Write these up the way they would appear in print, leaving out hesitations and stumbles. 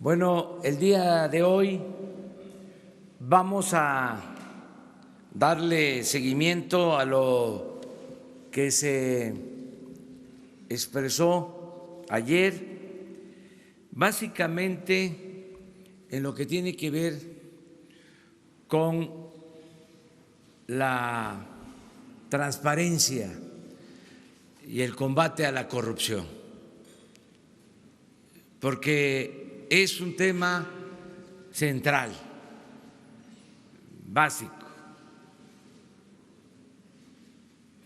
Bueno, el día de hoy vamos a darle seguimiento a lo que se expresó ayer, básicamente en lo que tiene que ver con la transparencia y el combate a la corrupción, porque es un tema central, básico,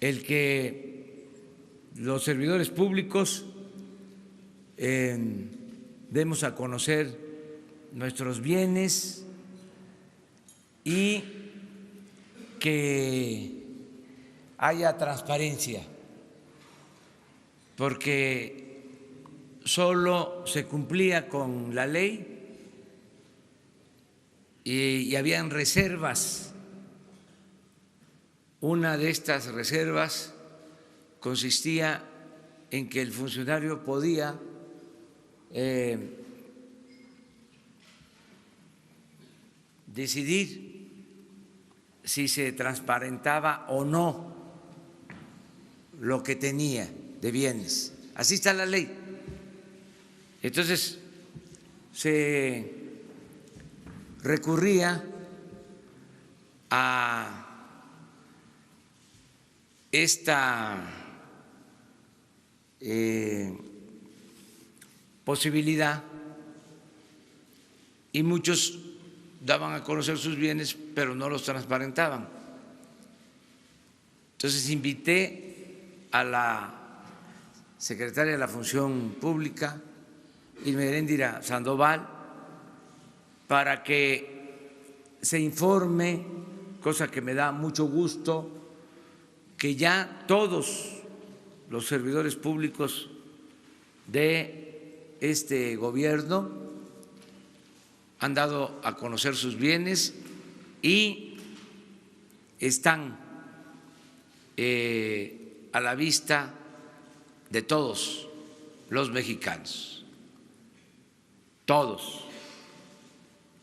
el que los servidores públicos demos a conocer nuestros bienes y que haya transparencia, porque solo se cumplía con la ley y habían reservas. Una de estas reservas consistía en que el funcionario podía decidir si se transparentaba o no lo que tenía de bienes. Así está la ley. Entonces, se recurría a esta posibilidad y muchos daban a conocer sus bienes, pero no los transparentaban. Entonces, invité a la secretaria de la Función Pública, Irma Heréndira Sandoval, para que se informe, cosa que me da mucho gusto, que ya todos los servidores públicos de este gobierno han dado a conocer sus bienes y están a la vista de todos los mexicanos. Todos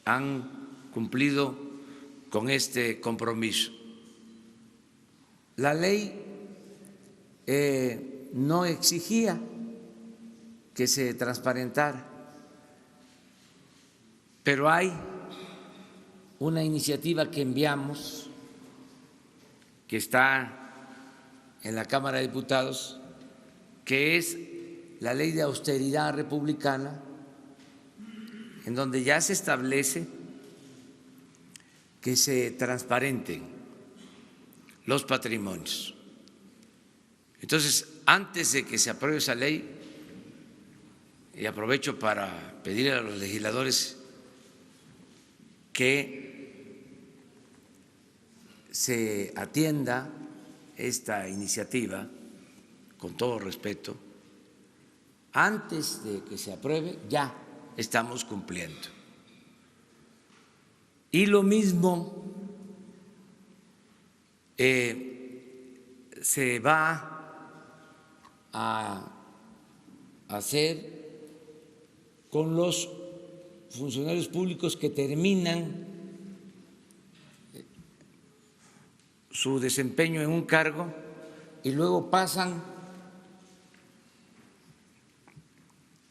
han cumplido con este compromiso. La ley no exigía que se transparentara, pero hay una iniciativa que enviamos, que está en la Cámara de Diputados, que es la Ley de Austeridad Republicana, en donde ya se establece que se transparenten los patrimonios. Entonces, antes de que se apruebe esa ley, y aprovecho para pedir a los legisladores que se atienda esta iniciativa con todo respeto, antes de que se apruebe ya estamos cumpliendo. Y lo mismo se va a hacer con los funcionarios públicos que terminan su desempeño en un cargo y luego pasan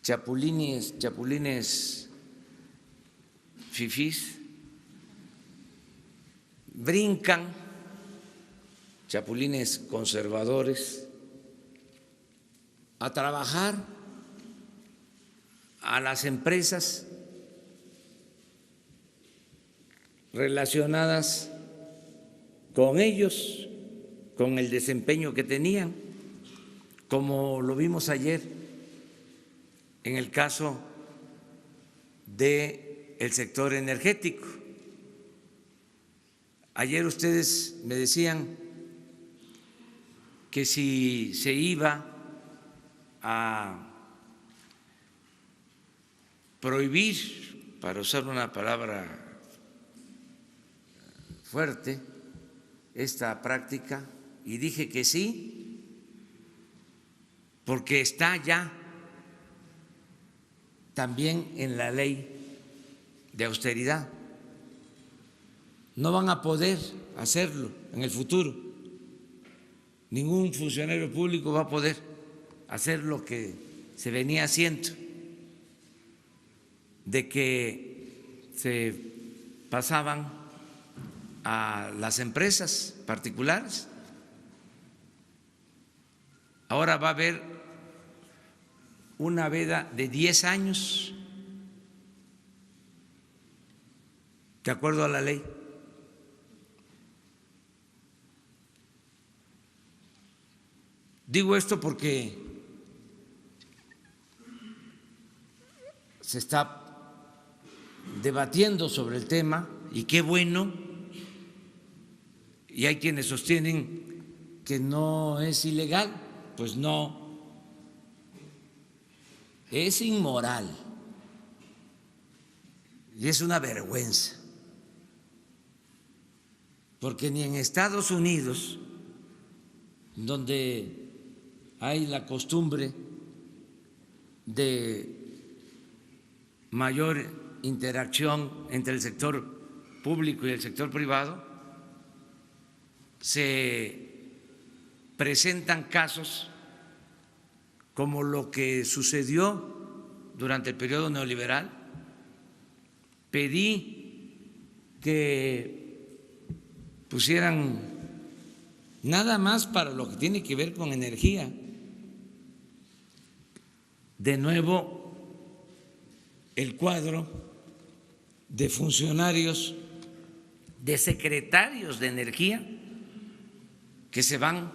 chapulines fifís, brincan, chapulines conservadores, a trabajar a las empresas relacionadas con ellos, con el desempeño que tenían, como lo vimos ayer en el caso del sector energético. Ayer ustedes me decían que si se iba a prohibir, para usar una palabra fuerte, esta práctica, y dije que sí, porque está ya también en la ley de austeridad. No van a poder hacerlo en el futuro. Ningún funcionario público va a poder hacer lo que se venía haciendo, de que se pasaban a las empresas particulares. Ahora va a haber una veda de 10 años, de acuerdo a la ley. Digo esto porque se está debatiendo sobre el tema y qué bueno, y hay quienes sostienen que no es ilegal, pues no, es inmoral y es una vergüenza, porque ni en Estados Unidos, donde hay la costumbre de mayor interacción entre el sector público y el sector privado, se presentan casos como lo que sucedió durante el periodo neoliberal. Pedí que pusieran nada más para lo que tiene que ver con energía, de nuevo el cuadro de funcionarios, de secretarios de energía que se van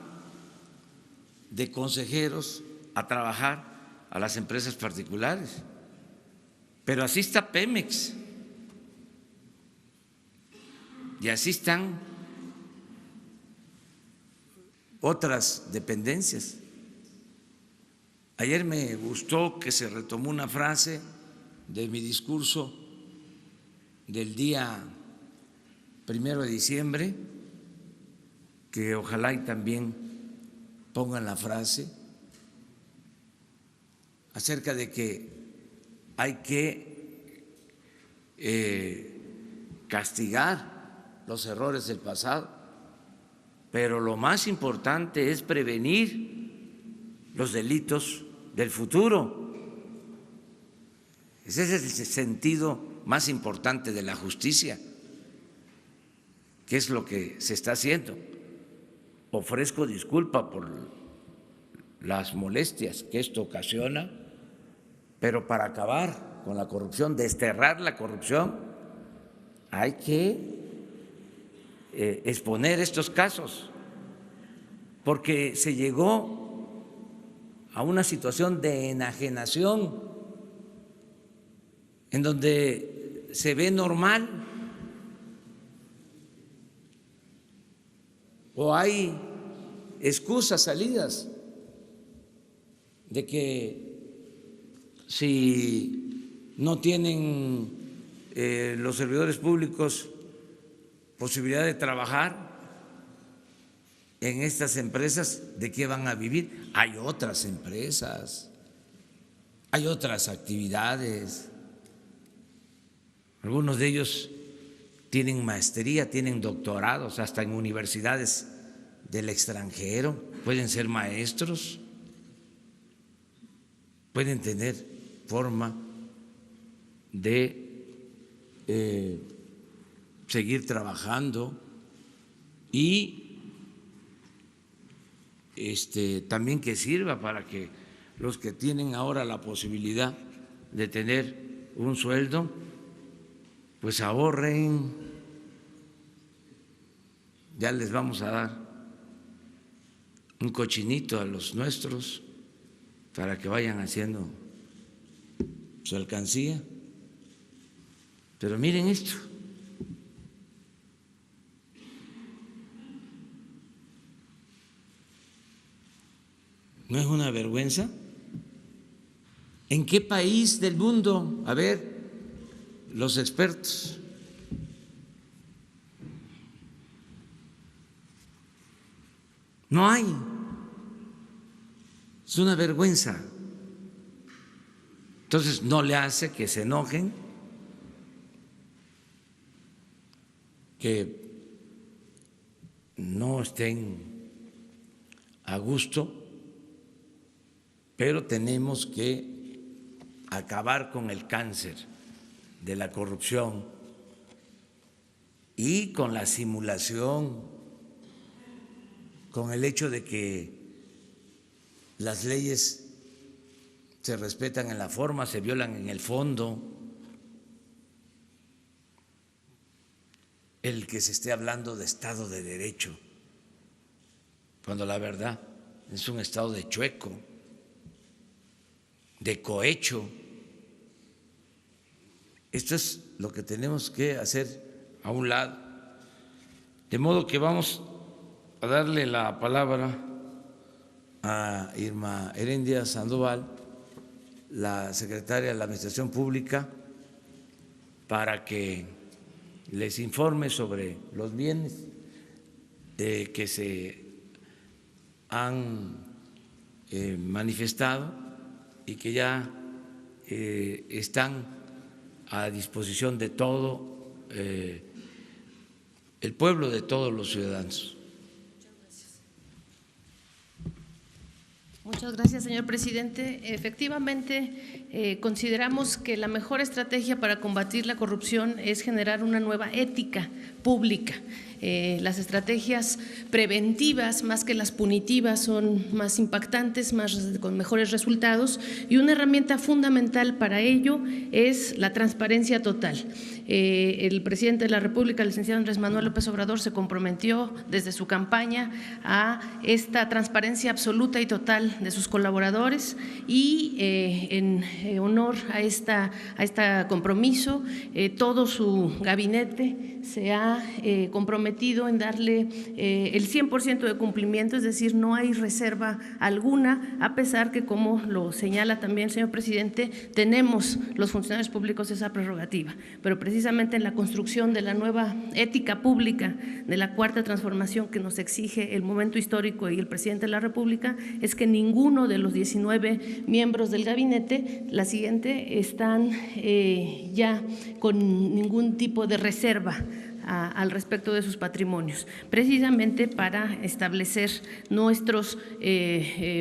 de consejeros a trabajar a las empresas particulares. Pero así está Pemex y así están otras dependencias. Ayer me gustó que se retomó una frase de mi discurso del día 1 de diciembre, que ojalá y también pongan la frase acerca de que hay que castigar los errores del pasado, pero lo más importante es prevenir los delitos del futuro. Ese es el sentido más importante de la justicia, que es lo que se está haciendo. Ofrezco disculpa por las molestias que esto ocasiona, pero para acabar con la corrupción, desterrar la corrupción, hay que exponer estos casos, porque se llegó a una situación de enajenación en donde se ve normal o hay excusas salidas de que si no tienen los servidores públicos posibilidad de trabajar en estas empresas, ¿de qué van a vivir? Hay otras empresas, hay otras actividades. Algunos de ellos tienen maestría, tienen doctorados, hasta en universidades del extranjero, pueden ser maestros, pueden tener forma de seguir trabajando y también que sirva para que los que tienen ahora la posibilidad de tener un sueldo, pues ahorren. Ya les vamos a dar un cochinito a los nuestros para que vayan haciendo su alcancía. Pero miren esto. ¿No es una vergüenza? ¿En qué país del mundo? A ver, los expertos. No hay. Es una vergüenza. Entonces no le hace que se enojen, que no estén a gusto, pero tenemos que acabar con el cáncer de la corrupción y con la simulación, con el hecho de que las leyes se respetan en la forma, se violan en el fondo. El que se esté hablando de Estado de Derecho, cuando la verdad es un Estado de chueco, de cohecho. Esto es lo que tenemos que hacer a un lado. De modo que vamos a darle la palabra a Irma Herendia Sandoval, la secretaria de la Administración Pública, para que les informe sobre los bienes que se han manifestado y que ya están a disposición de todo el pueblo, de todos los ciudadanos. Muchas gracias, señor presidente. Efectivamente, consideramos que la mejor estrategia para combatir la corrupción es generar una nueva ética pública. Las estrategias preventivas, más que las punitivas, son más impactantes, con mejores resultados, y una herramienta fundamental para ello es la transparencia total. El presidente de la República, el licenciado Andrés Manuel López Obrador, se comprometió desde su campaña a esta transparencia absoluta y total de sus colaboradores, y en honor a este compromiso, todo su gabinete se ha comprometido en darle el 100% de cumplimiento, es decir, no hay reserva alguna, a pesar que, como lo señala también el señor presidente, tenemos los funcionarios públicos esa prerrogativa, pero precisamente en la construcción de la nueva ética pública, de la cuarta transformación que nos exige el momento histórico y el presidente de la República, es que ninguno de los 19 miembros del gabinete, la siguiente, están ya con ningún tipo de reserva al respecto de sus patrimonios, precisamente para establecer nuestros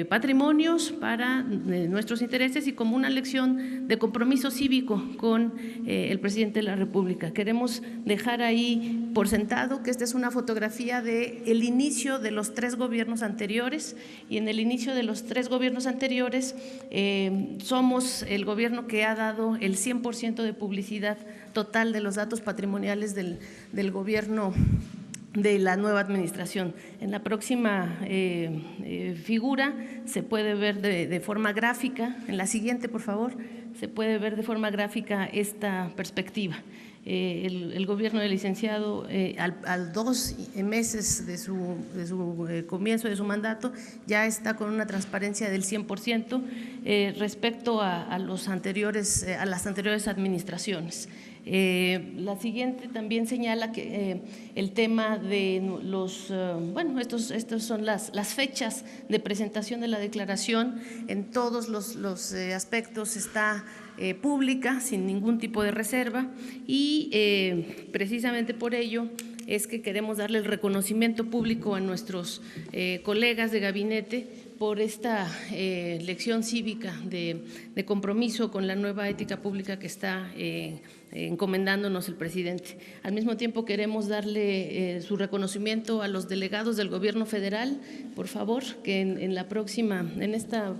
patrimonios para nuestros intereses y como una lección de compromiso cívico con el presidente de la República. Queremos dejar ahí por sentado que esta es una fotografía del inicio de los 3 gobiernos anteriores, y en el inicio de los 3 gobiernos anteriores somos el gobierno que ha dado el 100% de publicidad total de los datos patrimoniales del gobierno de la nueva administración. En la próxima figura se puede ver de forma gráfica, en la siguiente, por favor, se puede ver de forma gráfica esta perspectiva. El gobierno del licenciado, al 2 meses de su comienzo de su mandato, ya está con una transparencia del 100% respecto a las anteriores administraciones. La siguiente también señala que el tema de estos son las fechas de presentación de la declaración. En todos los aspectos está pública, sin ningún tipo de reserva, y precisamente por ello es que queremos darle el reconocimiento público a nuestros colegas de gabinete por esta lección cívica de compromiso con la nueva ética pública que está encomendándonos el presidente. Al mismo tiempo queremos darle su reconocimiento a los delegados del gobierno federal, por favor, que en esta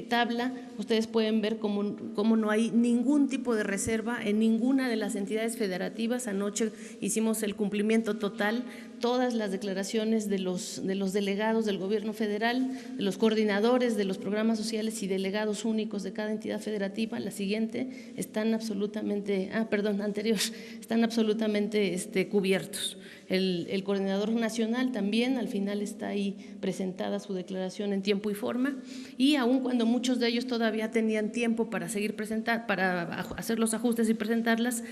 tabla ustedes pueden ver cómo no hay ningún tipo de reserva en ninguna de las entidades federativas. Anoche hicimos el cumplimiento total, todas las declaraciones de los delegados del gobierno federal, de los coordinadores de los programas sociales y delegados únicos de cada entidad federativa. La siguiente están absolutamente, están absolutamente cubiertos. el coordinador nacional también, al final está ahí presentada su declaración en tiempo y forma, y aun cuando muchos de ellos todavía tenían tiempo para seguir para hacer los ajustes y presentarlas,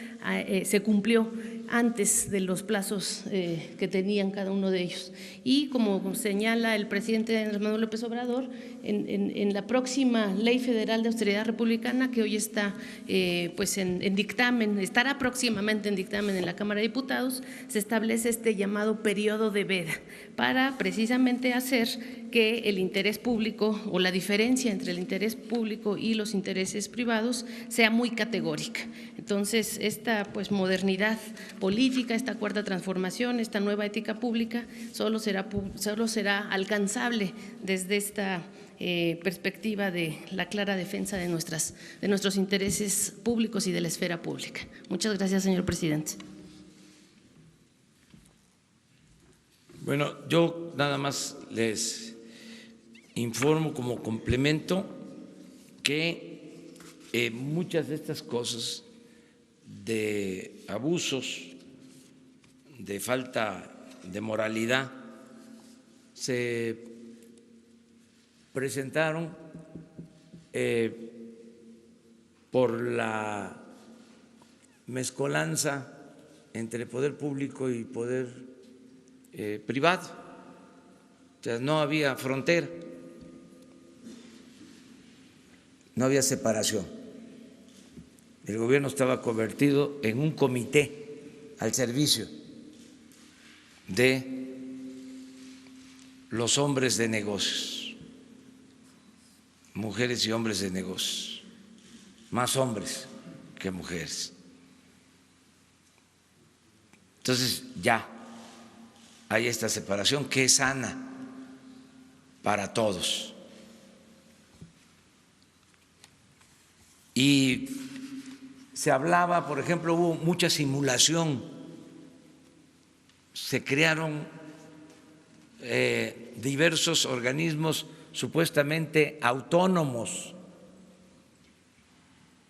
se cumplió antes de los plazos que tenían cada uno de ellos. Y como señala el presidente Andrés Manuel López Obrador, en la próxima Ley Federal de Austeridad Republicana, que hoy está pues en dictamen, estará próximamente en dictamen en la Cámara de Diputados, se establece este llamado periodo de veda para precisamente hacer que el interés público o la diferencia entre el interés público y los intereses privados sea muy categórica. Entonces, esta pues modernidad política, esta cuarta transformación, esta nueva ética pública solo será alcanzable desde esta perspectiva de la clara defensa de nuestros intereses públicos y de la esfera pública. Muchas gracias, señor presidente. Bueno, yo nada más les informo como complemento que muchas de estas cosas de abusos, de falta de moralidad, se presentaron por la mezcolanza entre poder público y poder privado. O sea, no había frontera, no había separación. El gobierno estaba convertido en un comité al servicio de los hombres de negocios, mujeres y hombres de negocios, más hombres que mujeres. Entonces ya hay esta separación que es sana para todos. Y se hablaba, por ejemplo, hubo mucha simulación, se crearon diversos organismos supuestamente autónomos,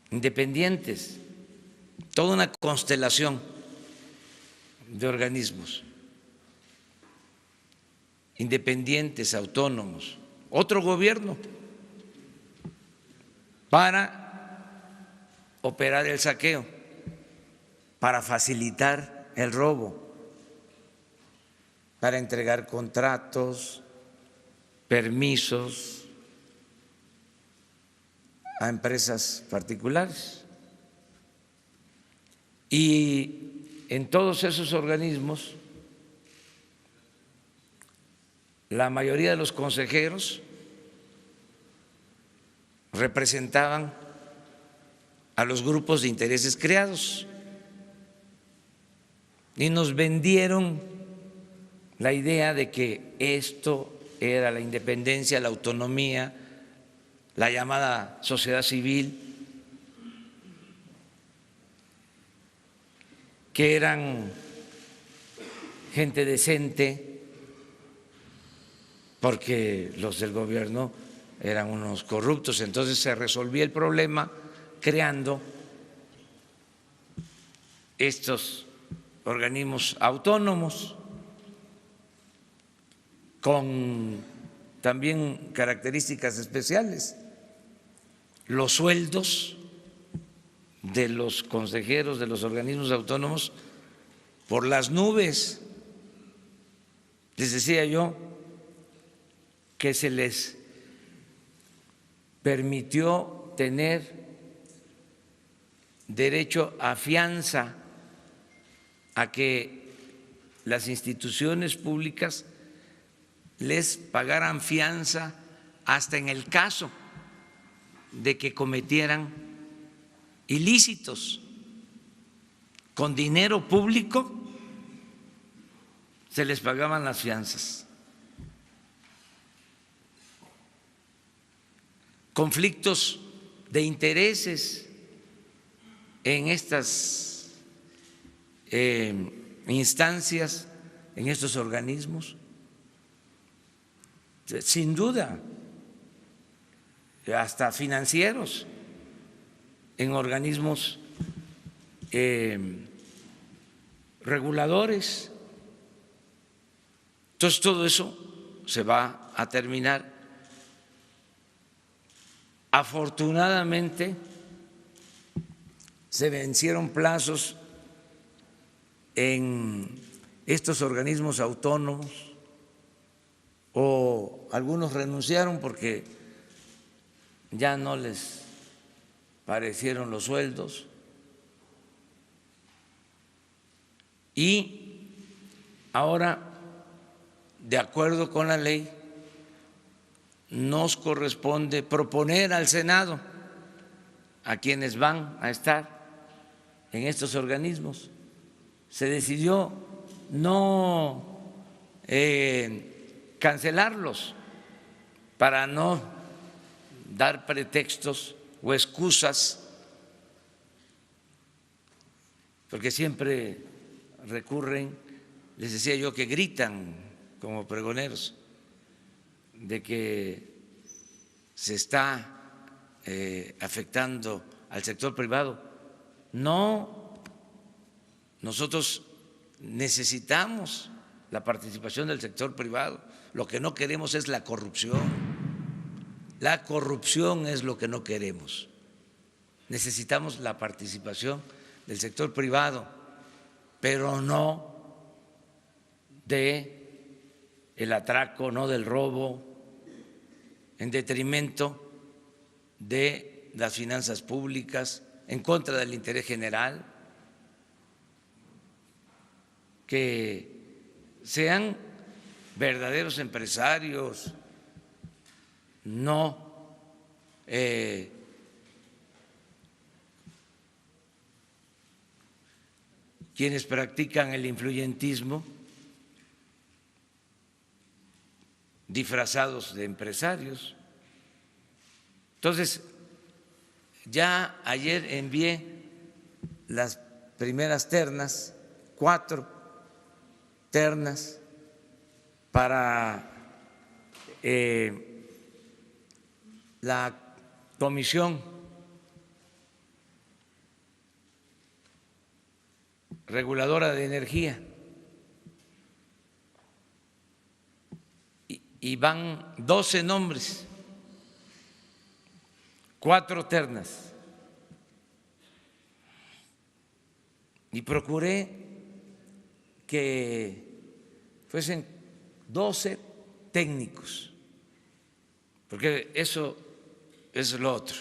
independientes, toda una constelación de organismos independientes, autónomos, otro gobierno para operar el saqueo, para facilitar el robo, para entregar contratos, permisos a empresas particulares. Y en todos esos organismos, la mayoría de los consejeros representaban a los grupos de intereses creados y nos vendieron la idea de que esto era la independencia, la autonomía, la llamada sociedad civil, que eran gente decente, porque los del gobierno eran unos corruptos. Entonces se resolvía el problema creando estos organismos autónomos con también características especiales. Los sueldos de los consejeros de los organismos autónomos por las nubes. Les decía yo que se les permitió tener derecho a fianza, a que las instituciones públicas les pagaran fianza hasta en el caso de que cometieran ilícitos. Con dinero público se les pagaban las fianzas. Conflictos de intereses en estas instancias, en estos organismos, sin duda, hasta financieros, en organismos reguladores Entonces, todo eso se va a terminar. Afortunadamente, se vencieron plazos en estos organismos autónomos, o algunos renunciaron porque ya no les parecieron los sueldos, y ahora, de acuerdo con la ley, nos corresponde proponer al Senado a quienes van a estar en estos organismos. Se decidió no cancelarlos para no dar pretextos o excusas, porque siempre recurren, les decía yo, que gritan como pregoneros de que se está afectando al sector privado. No, nosotros necesitamos la participación del sector privado. Lo que no queremos es la corrupción. La corrupción es lo que no queremos. Necesitamos la participación del sector privado, pero no del atraco, no del robo, en detrimento de las finanzas públicas, en contra del interés general. Que sean verdaderos empresarios, no quienes practican el influyentismo disfrazados de empresarios. Entonces, ya ayer envié las primeras ternas, 4 ternas para la Comisión Reguladora de Energía, y van 12 nombres, 4 ternas, y procuré que fuesen 12 técnicos, porque eso es lo otro.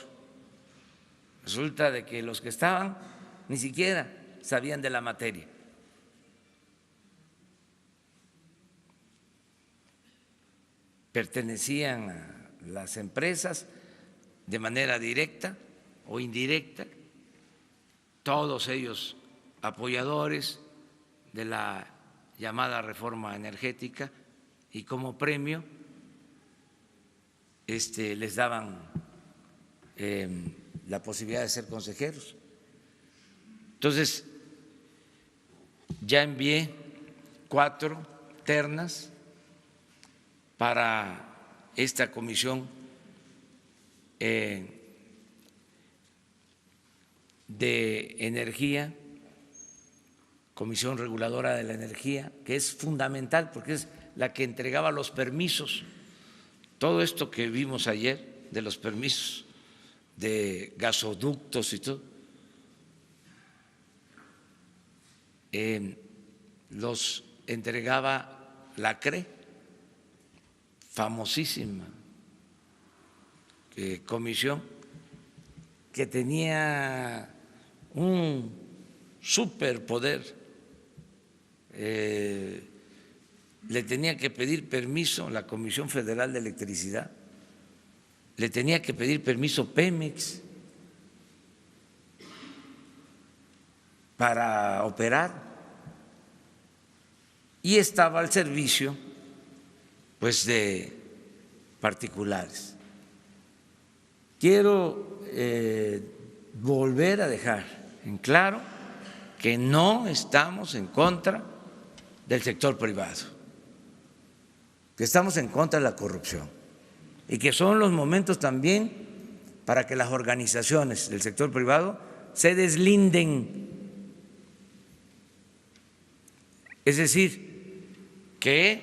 Resulta de que los que estaban ni siquiera sabían de la materia. Pertenecían a las empresas de manera directa o indirecta, todos ellos apoyadores de la llamada reforma energética, y como premio les daban la posibilidad de ser consejeros. Entonces, ya envié 4 ternas para esta comisión de energía, Comisión Reguladora de la Energía, que es fundamental porque es la que entregaba los permisos. Todo esto que vimos ayer de los permisos de gasoductos y todo, los entregaba la CRE, famosísima comisión, que tenía un superpoder. Le tenía que pedir permiso la Comisión Federal de Electricidad, le tenía que pedir permiso Pemex para operar, y estaba al servicio pues de particulares. Quiero volver a dejar en claro que no estamos en contra del sector privado, que estamos en contra de la corrupción, y que son los momentos también para que las organizaciones del sector privado se deslinden. Es decir, que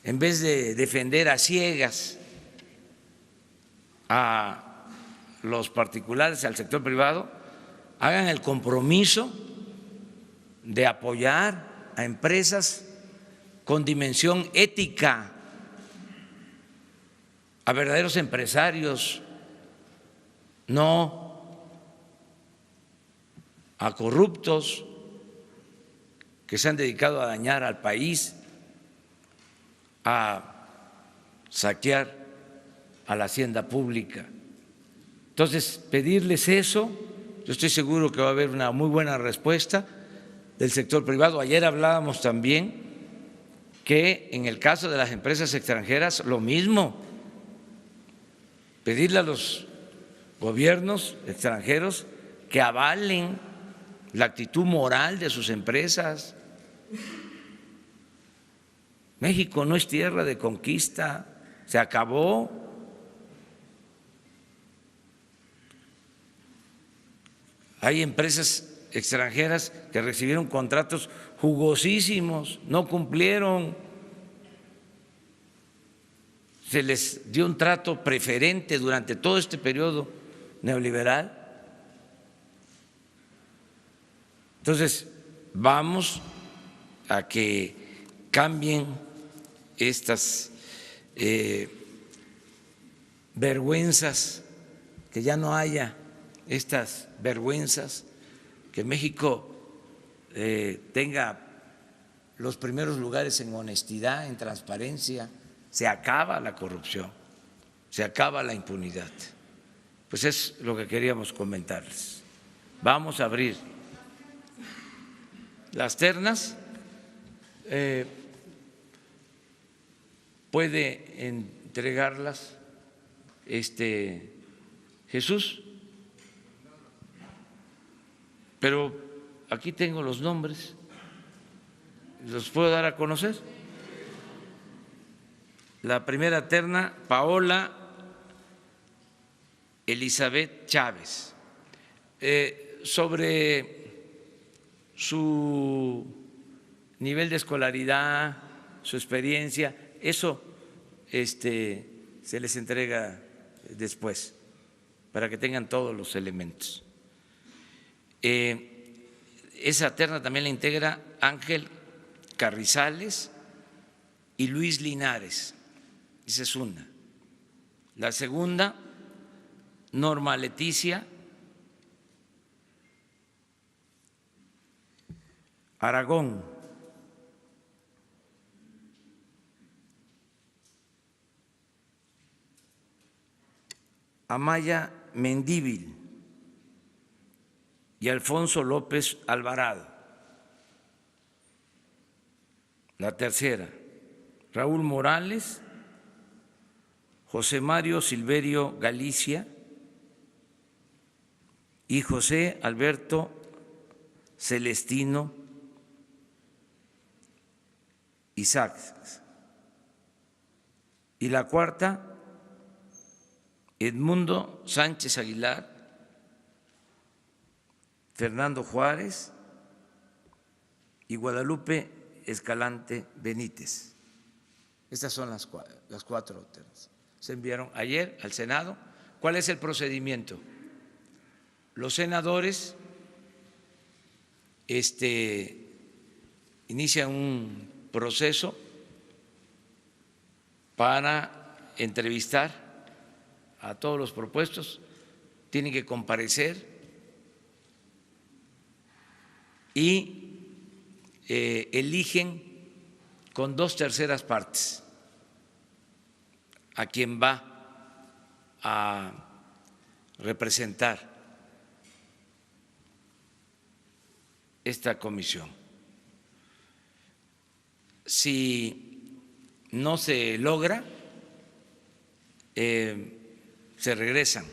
en vez de defender a ciegas a los particulares, al sector privado, hagan el compromiso de apoyar a empresas con dimensión ética, a verdaderos empresarios, no a corruptos que se han dedicado a dañar al país, a saquear a la hacienda pública. Entonces, pedirles eso, yo estoy seguro que va a haber una muy buena respuesta del sector privado. Ayer hablábamos también que en el caso de las empresas extranjeras, lo mismo, pedirle a los gobiernos extranjeros que avalen la actitud moral de sus empresas. México no es tierra de conquista, se acabó. Hay empresas extranjeras que recibieron contratos jugosísimos, no cumplieron, se les dio un trato preferente durante todo este periodo neoliberal. Entonces, vamos a que cambien estas vergüenzas, que ya no haya estas vergüenzas, que México tenga los primeros lugares en honestidad, en transparencia, se acaba la corrupción, se acaba la impunidad. Pues es lo que queríamos comentarles. Vamos a abrir las ternas. Puede entregarlas Jesús, pero aquí tengo los nombres, ¿los puedo dar a conocer? La primera terna, Paola Elizabeth Chávez. Sobre su nivel de escolaridad, su experiencia, eso se les entrega después, para que tengan todos los elementos. Esa terna también la integra Ángel Carrizales y Luis Linares. Esa es una. La segunda, Norma Leticia Aragón. Amaya Mendívil y Alfonso López Alvarado. La tercera, Raúl Morales, José Mario Silverio Galicia y José Alberto Celestino Isaac. Y la cuarta, Edmundo Sánchez Aguilar, Fernando Juárez y Guadalupe Escalante Benítez. Estas son las cuatro ternas. Se enviaron ayer al Senado. ¿Cuál es el procedimiento? Los senadores inician un proceso para entrevistar a todos los propuestos, tienen que comparecer y eligen con 2/3 partes a quien va a representar esta comisión. Si no se logra, se regresan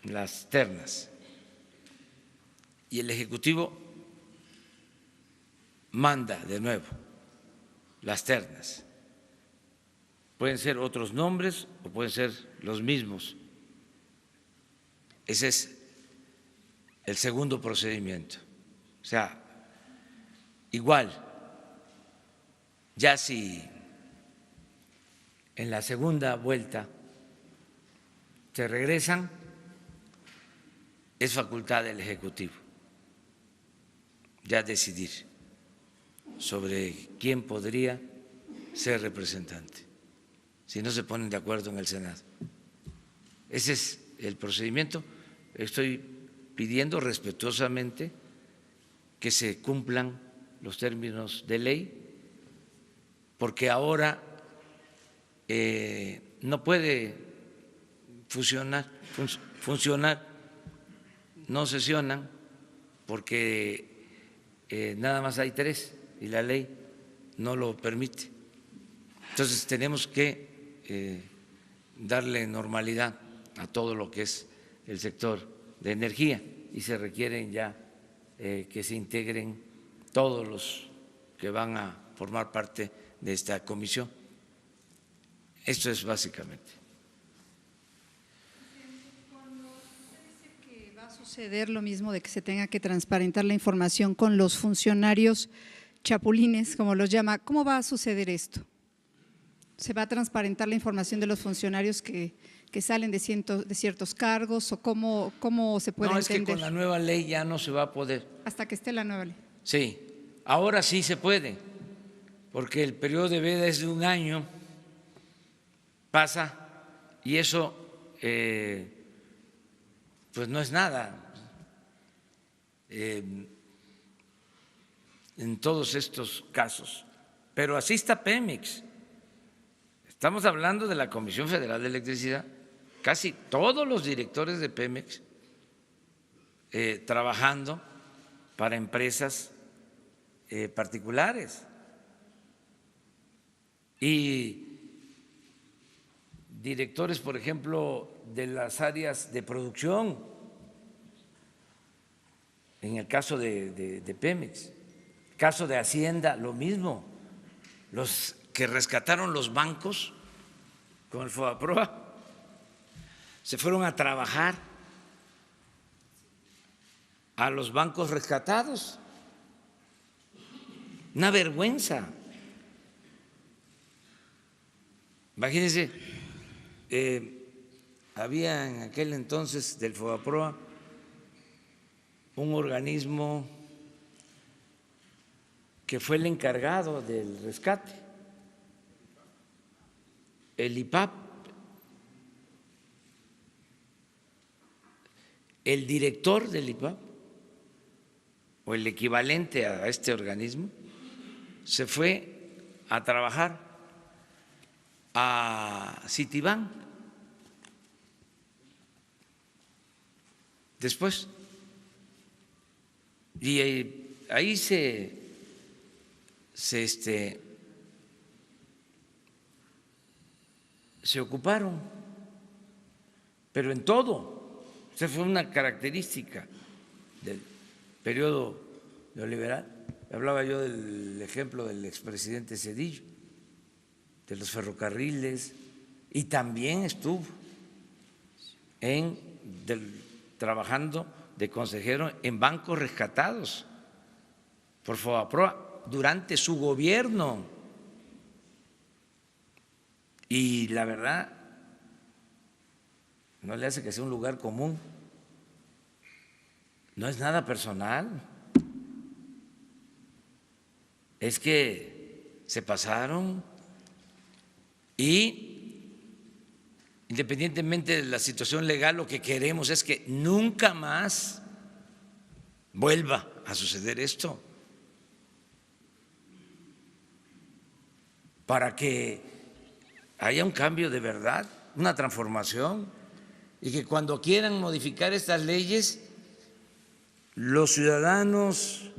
las ternas y el Ejecutivo manda de nuevo las ternas. Pueden ser otros nombres o pueden ser los mismos. Ese es el segundo procedimiento. O sea, igual, Ya si en la segunda vuelta se regresan, es facultad del Ejecutivo ya decidir sobre quién podría ser representante, si no se ponen de acuerdo en el Senado. Ese es el procedimiento. Estoy pidiendo respetuosamente que se cumplan los términos de ley, porque ahora no puede funcionar, no sesionan porque nada más hay 3 y la ley no lo permite. Entonces tenemos que darle normalidad a todo lo que es el sector de energía y se requieren ya que se integren todos los que van a formar parte de esta comisión. Esto es básicamente. ¿Va a suceder lo mismo de que se tenga que transparentar la información con los funcionarios chapulines, como los llama? ¿Cómo va a suceder esto? ¿Se va a transparentar la información de los funcionarios que salen de ciertos cargos o cómo se puede entender? No, es que con la nueva ley ya no se va a poder. Hasta que esté la nueva ley. Sí, ahora sí se puede, porque el periodo de veda es de 1 año, pasa y eso pues no es nada en todos estos casos, pero así está Pemex. Estamos hablando de la Comisión Federal de Electricidad, casi todos los directores de Pemex trabajando para empresas particulares y directores, por ejemplo, de las áreas de producción, en el caso de Pemex, caso de Hacienda, lo mismo, los que rescataron los bancos con el FOBAPROA se fueron a trabajar a los bancos rescatados. Una vergüenza. Imagínense, había en aquel entonces del FOBAPROA un organismo que fue el encargado del rescate, el IPAP. El director del IPAP, o el equivalente a este organismo, se fue a trabajar a Citibank después, y ahí se ocuparon, pero en todo. Esa fue una característica del periodo neoliberal. Hablaba yo del ejemplo del expresidente Zedillo, de los ferrocarriles, y también estuvo trabajando de consejero en bancos rescatados por FOBAPROA durante su gobierno. Y la verdad, no le hace que sea un lugar común, no es nada personal, es que se pasaron y independientemente de la situación legal, lo que queremos es que nunca más vuelva a suceder esto, para que haya un cambio de verdad, una transformación, y que cuando quieran modificar estas leyes, los ciudadanos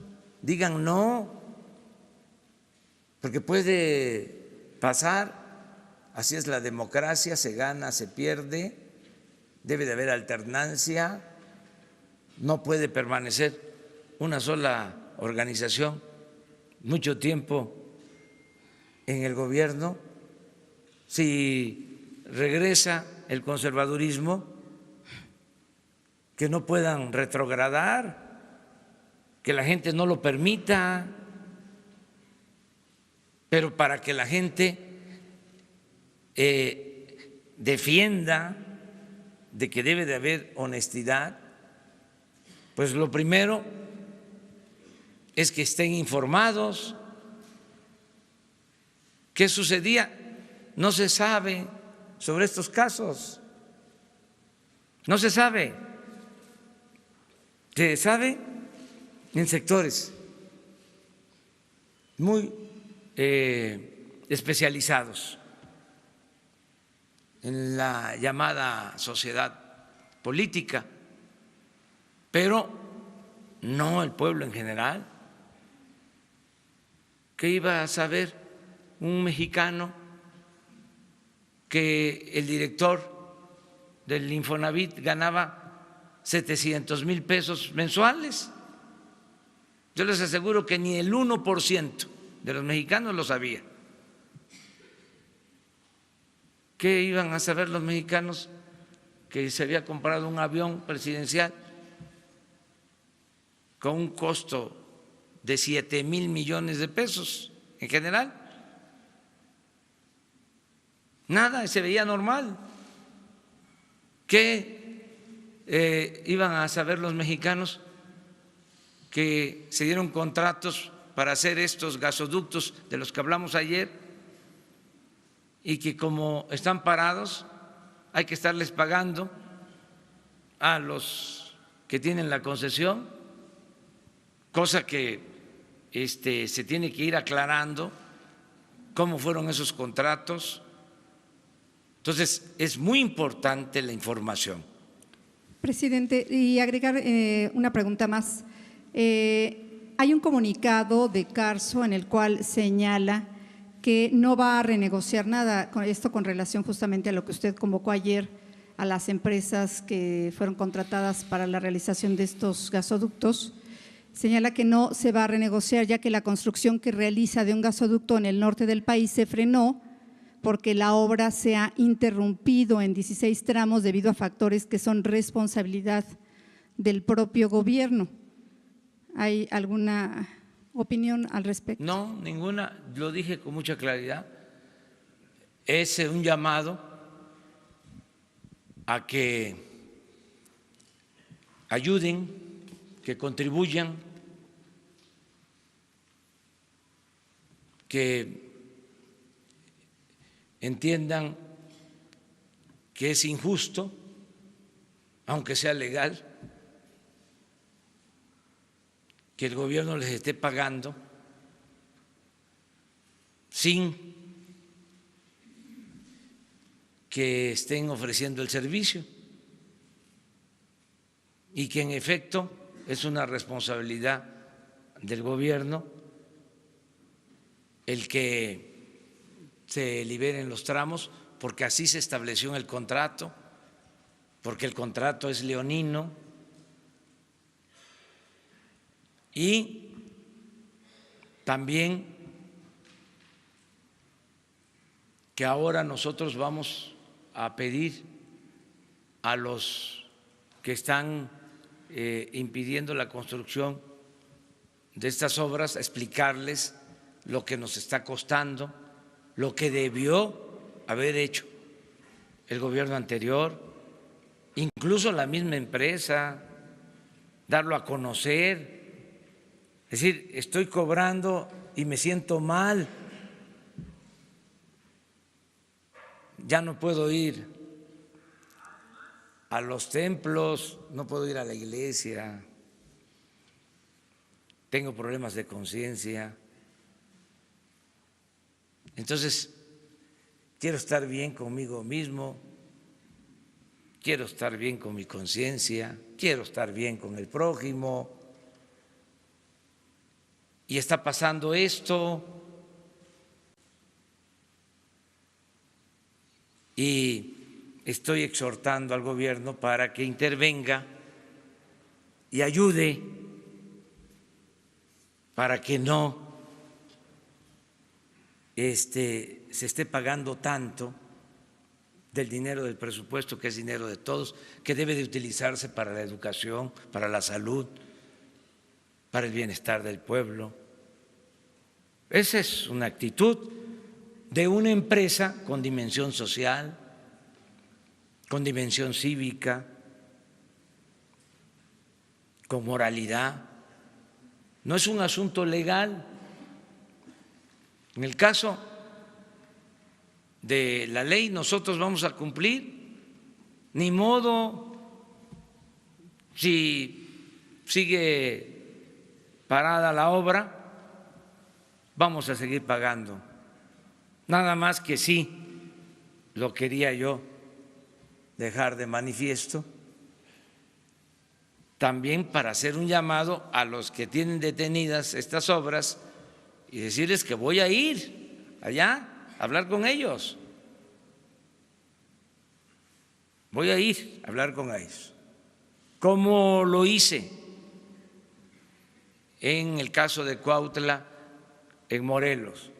digan no, porque puede pasar, así es la democracia, se gana, se pierde, debe de haber alternancia, no puede permanecer una sola organización mucho tiempo en el gobierno. Si regresa el conservadurismo, que no puedan retrogradar, que la gente no lo permita. pero para que la gente defienda de que debe de haber honestidad, pues lo primero es que estén informados. ¿Qué sucedía? No se sabe sobre estos casos, no se sabe. Se sabe en sectores muy especializados, en la llamada sociedad política, pero no el pueblo en general. ¿Qué iba a saber un mexicano que el director del Infonavit ganaba 700,000 pesos mensuales? Yo les aseguro que ni el 1% de los mexicanos lo sabía. ¿Qué iban a saber los mexicanos que se había comprado un avión presidencial con un costo de 7,000 millones de pesos en general? Nada, se veía normal. ¿Qué iban a saber los mexicanos que se dieron contratos para hacer estos gasoductos de los que hablamos ayer y que como están parados hay que estarles pagando a los que tienen la concesión, cosa que se tiene que ir aclarando cómo fueron esos contratos? Entonces, es muy importante la información. Presidente, y agregar una pregunta más. Hay un comunicado de Carso en el cual señala que no va a renegociar nada, esto con relación justamente a lo que usted convocó ayer a las empresas que fueron contratadas para la realización de estos gasoductos. Señala que no se va a renegociar ya que la construcción que realiza de un gasoducto en el norte del país se frenó porque la obra se ha interrumpido en 16 tramos debido a factores que son responsabilidad del propio gobierno. ¿Hay alguna opinión al respecto? No, ninguna, lo dije con mucha claridad. Es un llamado a que ayuden, que contribuyan, que entiendan que es injusto, aunque sea legal, que el gobierno les esté pagando sin que estén ofreciendo el servicio y que en efecto es una responsabilidad del gobierno el que se liberen los tramos, porque así se estableció en el contrato, porque el contrato es leonino, y también que ahora nosotros vamos a pedir a los que están impidiendo la construcción de estas obras, a explicarles lo que nos está costando, lo que debió haber hecho el gobierno anterior, incluso la misma empresa, darlo a conocer. Es decir, estoy cobrando y me siento mal, ya no puedo ir a los templos, no puedo ir a la iglesia, tengo problemas de conciencia. Entonces, quiero estar bien conmigo mismo, quiero estar bien con mi conciencia, quiero estar bien con el prójimo. Y está pasando esto, y estoy exhortando al gobierno para que intervenga y ayude para que no se esté pagando tanto del dinero del presupuesto, que es dinero de todos, que debe de utilizarse para la educación, para la salud, para el bienestar del pueblo. Esa es una actitud de una empresa con dimensión social, con dimensión cívica, con moralidad. No es un asunto legal. En el caso de la ley nosotros vamos a cumplir, ni modo si sigue parada la obra, vamos a seguir pagando. Nada más que sí, lo quería yo dejar de manifiesto, también para hacer un llamado a los que tienen detenidas estas obras y decirles que voy a ir allá a hablar con ellos. Voy a ir a hablar con ellos, como lo hice en el caso de Cuautla, en Morelos,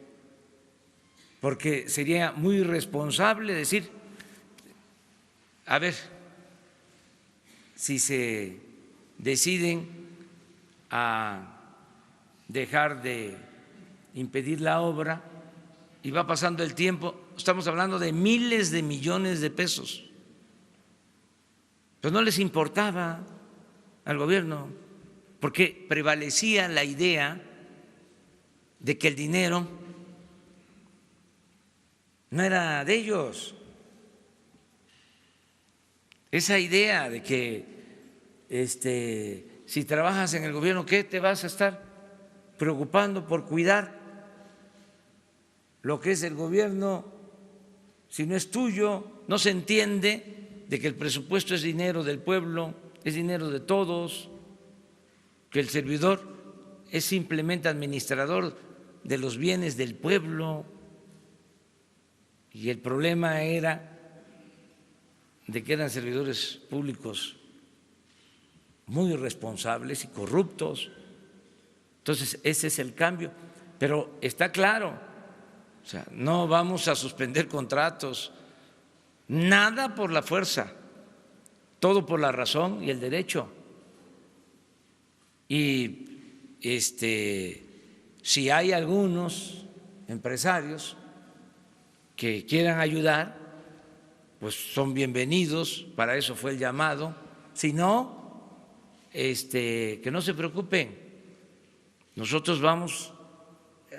porque sería muy irresponsable decir, a ver, si se deciden a dejar de impedir la obra y va pasando el tiempo, estamos hablando de miles de millones de pesos, pues no les importaba al gobierno, porque prevalecía la idea de que el dinero no era de ellos. Esa idea de que si trabajas en el gobierno, ¿qué te vas a estar preocupando por cuidar lo que es el gobierno si no es tuyo? No se entiende de que el presupuesto es dinero del pueblo, es dinero de todos, que el servidor es simplemente administrador de los bienes del pueblo, y el problema era de que eran servidores públicos muy irresponsables y corruptos. Entonces, ese es el cambio. Pero está claro, o sea, no vamos a suspender contratos, nada por la fuerza, todo por la razón y el derecho. Y si hay algunos empresarios que quieran ayudar, pues son bienvenidos, para eso fue el llamado. Si no, que no se preocupen, nosotros vamos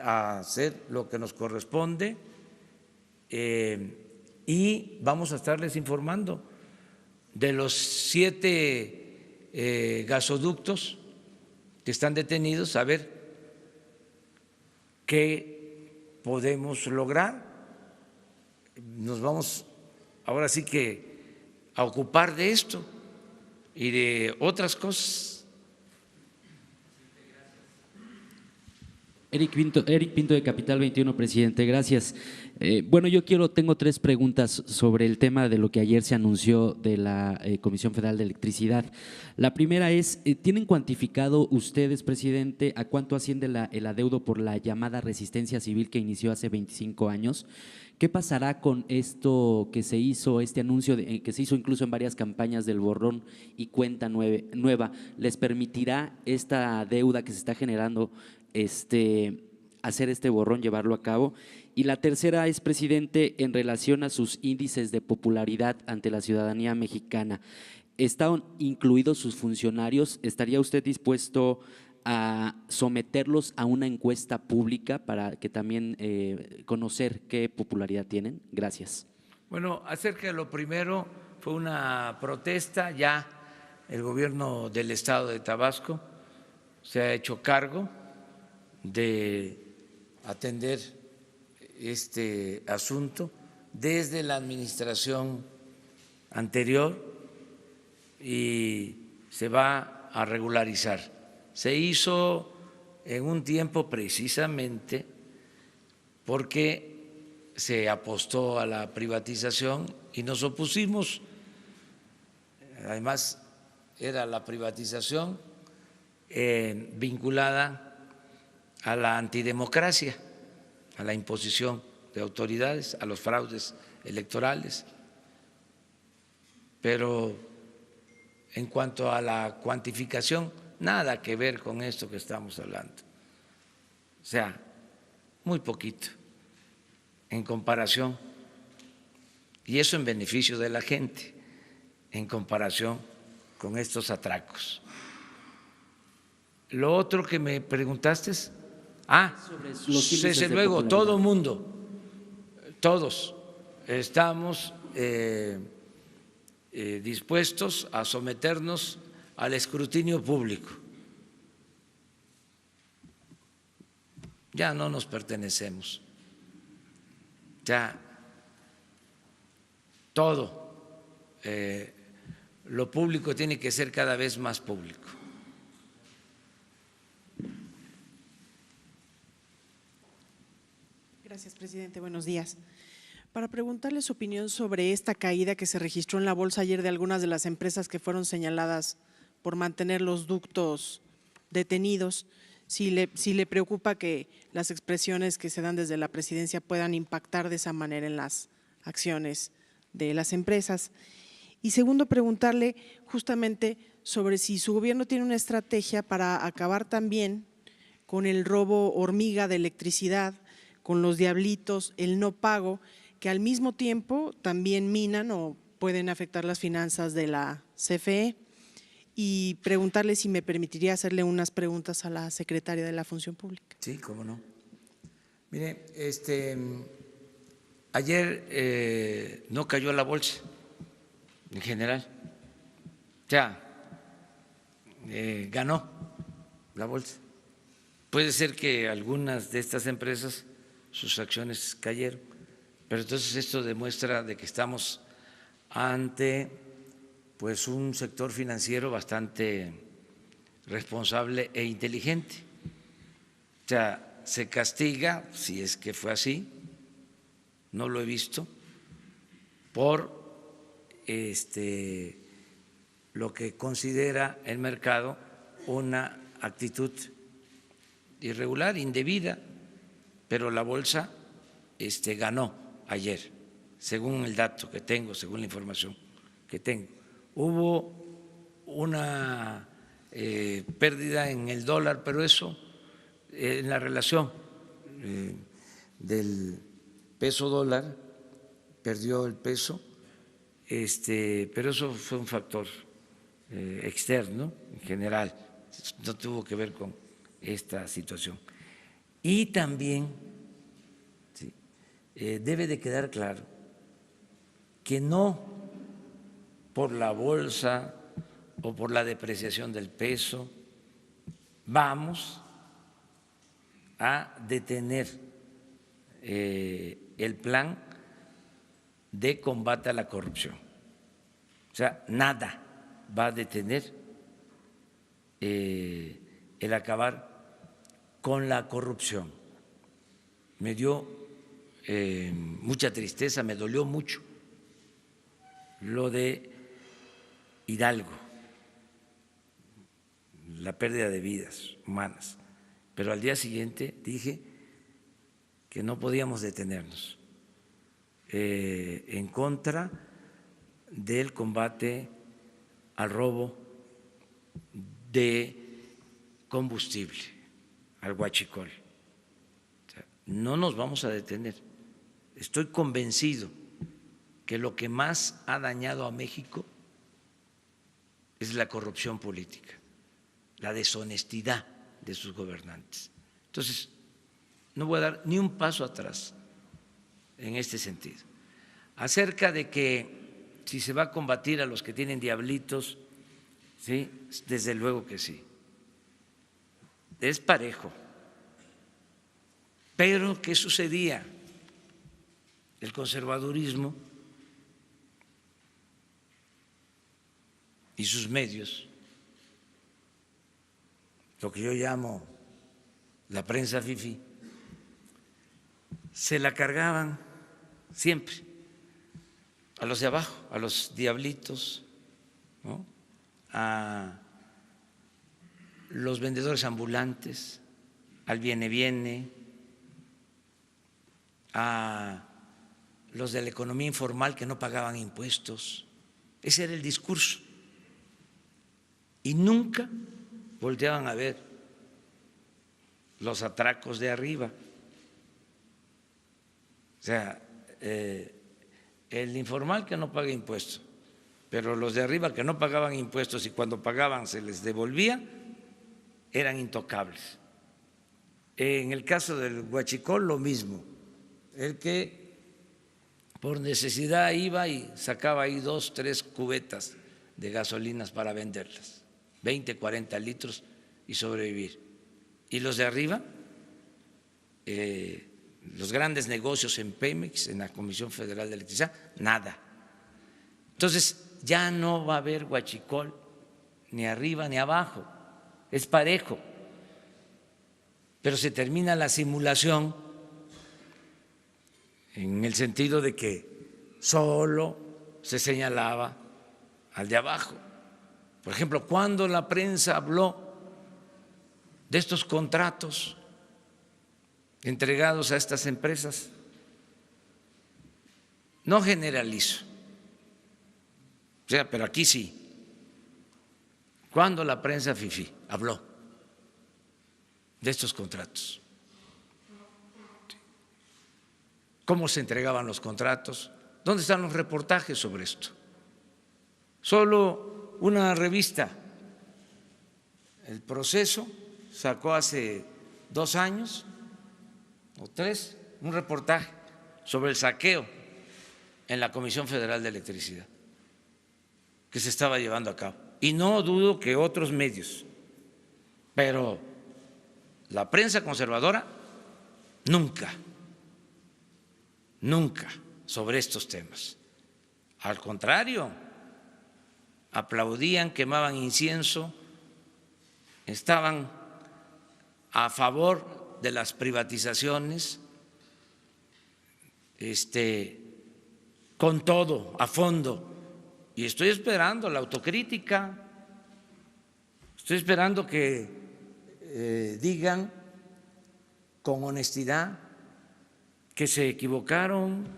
a hacer lo que nos corresponde y vamos a estarles informando de los 7 gasoductos que están detenidos, a ver qué podemos lograr. Nos vamos ahora sí que a ocupar de esto y de otras cosas. Eric Pinto de Capital 21, presidente, gracias. Bueno, tengo 3 preguntas sobre el tema de lo que ayer se anunció de la Comisión Federal de Electricidad. La primera es, ¿tienen cuantificado ustedes, presidente, a cuánto asciende el adeudo por la llamada resistencia civil que inició hace 25 años? ¿Qué pasará con esto que se hizo, este anuncio que se hizo incluso en varias campañas del borrón y cuenta nueva? ¿Les permitirá esta deuda que se está generando hacer este borrón, llevarlo a cabo? Y la tercera es, presidente, en relación a sus índices de popularidad ante la ciudadanía mexicana. ¿Están incluidos sus funcionarios? ¿Estaría usted dispuesto a someterlos a una encuesta pública para que también conocer qué popularidad tienen? Gracias. Bueno, acerca de lo primero, fue una protesta, ya el gobierno del estado de Tabasco se ha hecho cargo de atender este asunto desde la administración anterior y se va a regularizar. Se hizo en un tiempo precisamente porque se apostó a la privatización y nos opusimos. Además, era la privatización vinculada a la antidemocracia, a la imposición de autoridades, a los fraudes electorales. Pero en cuanto a la cuantificación, nada que ver con esto que estamos hablando. O sea, muy poquito en comparación, y eso en beneficio de la gente, en comparación con estos atracos. Lo otro que me preguntaste es, Sobre los índices desde de luego, popularidad. todo mundo, todos estamos dispuestos a someternos al escrutinio público. Ya no nos pertenecemos, ya todo lo público tiene que ser cada vez más público. Gracias, presidente. Buenos días. Para preguntarle su opinión sobre esta caída que se registró en la bolsa ayer de algunas de las empresas que fueron señaladas por mantener los ductos detenidos, si le preocupa que las expresiones que se dan desde la presidencia puedan impactar de esa manera en las acciones de las empresas. Y segundo, preguntarle justamente sobre si su gobierno tiene una estrategia para acabar también con el robo hormiga de electricidad, con los diablitos, el no pago, que al mismo tiempo también minan o pueden afectar las finanzas de la CFE. Y preguntarle si me permitiría hacerle unas preguntas a la secretaria de la Función Pública. Sí, cómo no. Mire, ayer no cayó la bolsa en general, ya ganó la bolsa. Puede ser que algunas de estas empresas sus acciones cayeron, pero entonces esto demuestra de que estamos ante pues un sector financiero bastante responsable e inteligente. O sea, se castiga, si es que fue así, no lo he visto, por lo que considera el mercado una actitud irregular, indebida, pero la bolsa ganó ayer, según el dato que tengo, según la información que tengo. Hubo una pérdida en el dólar, pero eso en la relación del peso dólar, perdió el peso, pero eso fue un factor externo en general, no tuvo que ver con esta situación. Y también debe de quedar claro que no por la bolsa o por la depreciación del peso vamos a detener el plan de combate a la corrupción. O sea, nada va a detener el acabar con la corrupción. Me dio mucha tristeza, me dolió mucho lo de Hidalgo, la pérdida de vidas humanas, pero al día siguiente dije que no podíamos detenernos en contra del combate al robo de combustible, al huachicol. O sea, no nos vamos a detener. Estoy convencido que lo que más ha dañado a México es la corrupción política, la deshonestidad de sus gobernantes. Entonces, no voy a dar ni un paso atrás en este sentido. Acerca de que si se va a combatir a los que tienen diablitos, sí, desde luego que sí. Es parejo. Pero ¿qué sucedía? El conservadurismo y sus medios, lo que yo llamo la prensa fifí, se la cargaban siempre a los de abajo, a los diablitos, ¿no?, a los vendedores ambulantes, al viene, a los de la economía informal que no pagaban impuestos. Ese era el discurso. Y nunca volteaban a ver los atracos de arriba. O sea, el informal que no paga impuestos, pero los de arriba que no pagaban impuestos y cuando pagaban se les devolvía, eran intocables. En el caso del huachicol, lo mismo. El que por necesidad iba y sacaba ahí 2, 3 cubetas de gasolinas para venderlas, 20, 40 litros y sobrevivir. Y los de arriba, los grandes negocios en Pemex, en la Comisión Federal de Electricidad, nada. Entonces ya no va a haber huachicol ni arriba ni abajo, es parejo. Pero se termina la simulación en el sentido de que solo se señalaba al de abajo. Por ejemplo, cuando la prensa habló de estos contratos entregados a estas empresas, no generalizo, o sea, pero aquí sí. Cuando la prensa fifí habló de estos contratos, cómo se entregaban los contratos, ¿dónde están los reportajes sobre esto? Solo una revista, El Proceso, sacó hace 2 años o 3 un reportaje sobre el saqueo en la Comisión Federal de Electricidad que se estaba llevando a cabo. Y no dudo que otros medios, pero la prensa conservadora nunca sobre estos temas. Al contrario, aplaudían, quemaban incienso, estaban a favor de las privatizaciones, con todo, a fondo. Y estoy esperando la autocrítica, estoy esperando que digan con honestidad que se equivocaron,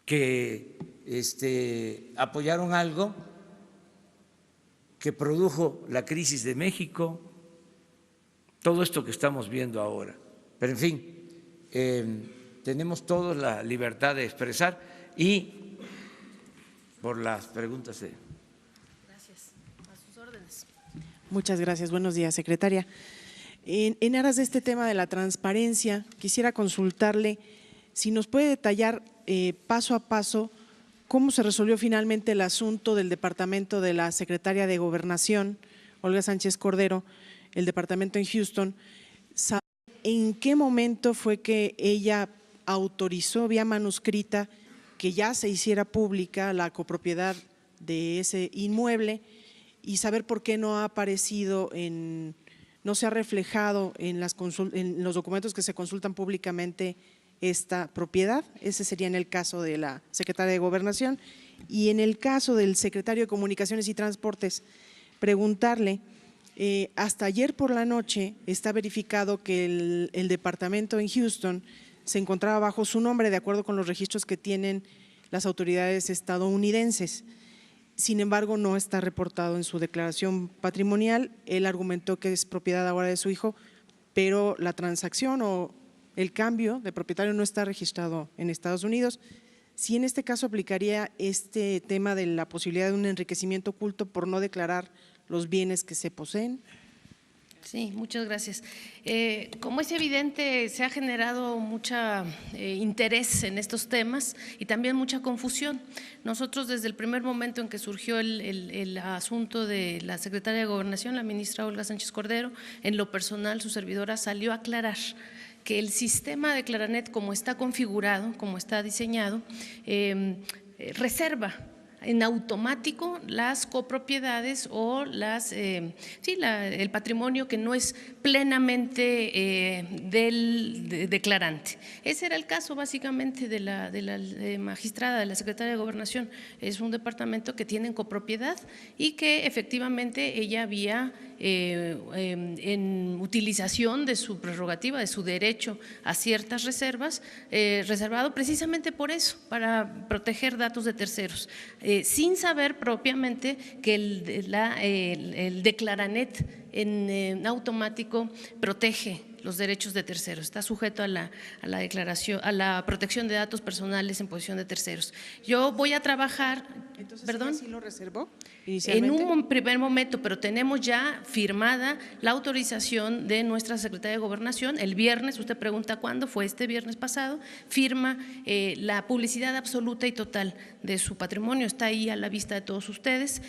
que apoyaron algo que produjo la crisis de México, todo esto que estamos viendo ahora. Pero en fin, tenemos todos la libertad de expresar y por las preguntas. Gracias. A sus órdenes. Muchas gracias. Buenos días, secretaria. En aras de este tema de la transparencia, quisiera consultarle si nos puede detallar paso a paso cómo se resolvió finalmente el asunto del departamento de la secretaria de Gobernación, Olga Sánchez Cordero, el departamento en Houston. ¿En qué momento fue que ella autorizó vía manuscrita que ya se hiciera pública la copropiedad de ese inmueble y saber por qué no ha aparecido no se ha reflejado en los documentos que se consultan públicamente esta propiedad? Ese sería en el caso de la secretaria de Gobernación. Y en el caso del secretario de Comunicaciones y Transportes, preguntarle, hasta ayer por la noche está verificado que el departamento en Houston se encontraba bajo su nombre de acuerdo con los registros que tienen las autoridades estadounidenses. Sin embargo, no está reportado en su declaración patrimonial. Él argumentó que es propiedad ahora de su hijo, pero la transacción o el cambio de propietario no está registrado en Estados Unidos. Si en este caso aplicaría este tema de la posibilidad de un enriquecimiento oculto por no declarar los bienes que se poseen. Sí, muchas gracias. Como es evidente, se ha generado mucho interés en estos temas y también mucha confusión. Nosotros desde el primer momento en que surgió el asunto de la secretaria de Gobernación, la ministra Olga Sánchez Cordero, en lo personal su servidora salió a aclarar que el sistema de Claranet como está configurado, como está diseñado, reserva en automático las copropiedades o el patrimonio que no es plenamente del declarante. Ese era el caso básicamente de la magistrada, de la secretaria de Gobernación. Es un departamento que tiene copropiedad y que efectivamente ella había en utilización de su prerrogativa, de su derecho a ciertas reservas, reservado precisamente por eso, para proteger datos de terceros, sin saber propiamente que el declaranet en automático protege los derechos de terceros, está sujeto a la declaración, a la protección de datos personales en posesión de terceros. Yo voy a trabajar, Entonces, perdón. ¿sí lo reservó En inicialmente? un primer momento, pero tenemos ya firmada la autorización de nuestra Secretaría de Gobernación. El viernes, usted pregunta cuándo, fue este viernes pasado, firma la publicidad absoluta y total de su patrimonio, está ahí a la vista de todos ustedes.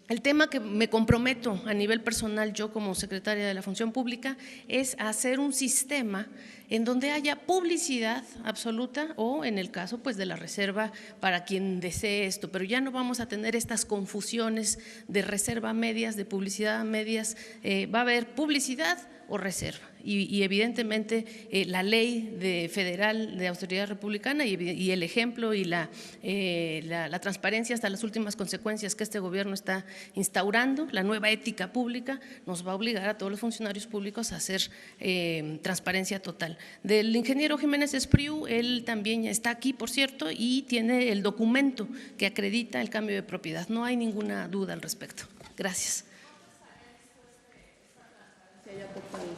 El tema que me comprometo a nivel personal, yo como secretaria de la Función Pública, es hacer un sistema en donde haya publicidad absoluta o en el caso pues de la reserva para quien desee esto, pero ya no vamos a tener estas confusiones de reserva a medias, de publicidad a medias, va a haber publicidad o reserva. Y evidentemente la ley federal de autoridad republicana y el ejemplo y la transparencia hasta las últimas consecuencias que este gobierno está instaurando, la nueva ética pública, nos va a obligar a todos los funcionarios públicos a hacer transparencia total. Del ingeniero Jiménez Espriu, él también está aquí, por cierto, y tiene el documento que acredita el cambio de propiedad. No hay ninguna duda al respecto. Gracias.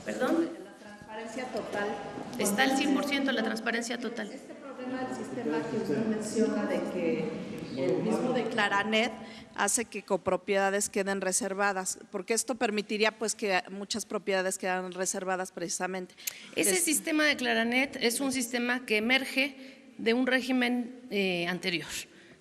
¿Perdón? La transparencia total. Está al 100% la transparencia total. Este problema del sistema que usted menciona de que el mismo de Claranet hace que copropiedades queden reservadas, porque esto permitiría pues que muchas propiedades quedan reservadas precisamente. Ese sistema de Claranet es un sistema que emerge de un régimen anterior.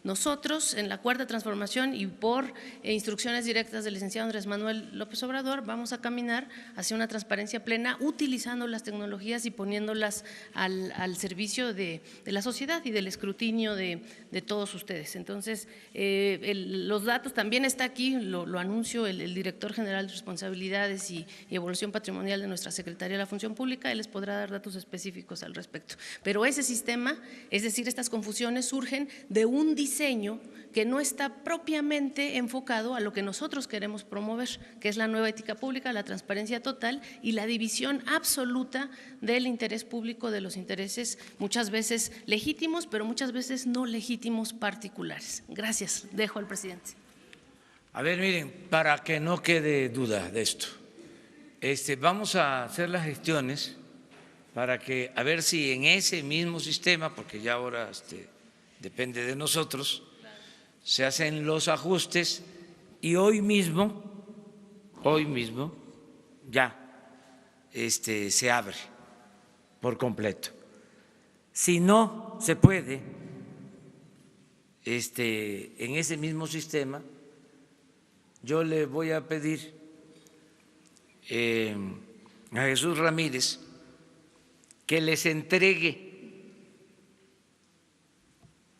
Nosotros, en la Cuarta Transformación y por instrucciones directas del licenciado Andrés Manuel López Obrador, vamos a caminar hacia una transparencia plena utilizando las tecnologías y poniéndolas al servicio de la sociedad y del escrutinio de todos ustedes. Entonces, los datos también está aquí, lo anuncio, el director general de Responsabilidades y Evolución Patrimonial de nuestra Secretaría de la Función Pública, él les podrá dar datos específicos al respecto. Pero ese sistema, es decir, estas confusiones surgen de un diseño que no está propiamente enfocado a lo que nosotros queremos promover, que es la nueva ética pública, la transparencia total y la división absoluta del interés público de los intereses muchas veces legítimos, pero muchas veces no legítimos particulares. Gracias. Dejo al presidente. A ver, miren, para que no quede duda de esto, vamos a hacer las gestiones para que, a ver si en ese mismo sistema, porque ya ahora depende de nosotros, se hacen los ajustes y hoy mismo ya se abre por completo. Si no se puede en ese mismo sistema, yo le voy a pedir a Jesús Ramírez que les entregue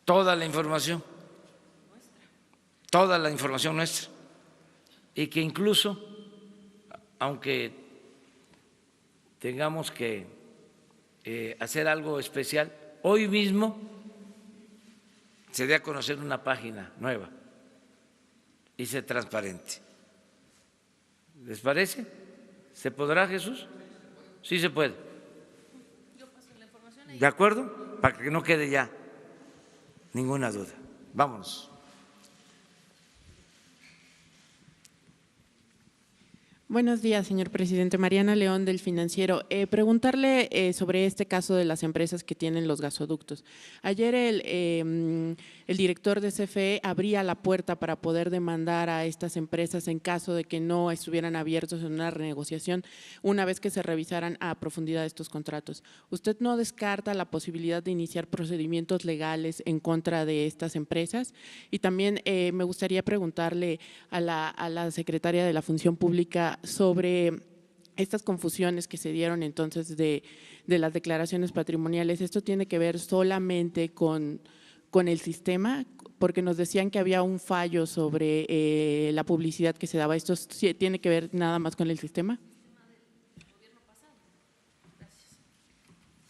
toda la información nuestra, y que incluso, aunque tengamos que hacer algo especial, hoy mismo se dé a conocer una página nueva y sea transparente. ¿Les parece? ¿Se podrá, Jesús? Sí se puede. ¿De acuerdo? Para que no quede ya ninguna duda. Vámonos. Buenos días, señor presidente. Mariana León, del Financiero. Preguntarle sobre este caso de las empresas que tienen los gasoductos. Ayer el director de CFE abría la puerta para poder demandar a estas empresas en caso de que no estuvieran abiertos en una renegociación una vez que se revisaran a profundidad estos contratos. ¿Usted no descarta la posibilidad de iniciar procedimientos legales en contra de estas empresas? Y también me gustaría preguntarle a la secretaria de la Función Pública sobre estas confusiones que se dieron entonces de las declaraciones patrimoniales. ¿Esto tiene que ver solamente con el sistema? Porque nos decían que había un fallo sobre la publicidad que se daba. ¿Esto tiene que ver nada más con el sistema?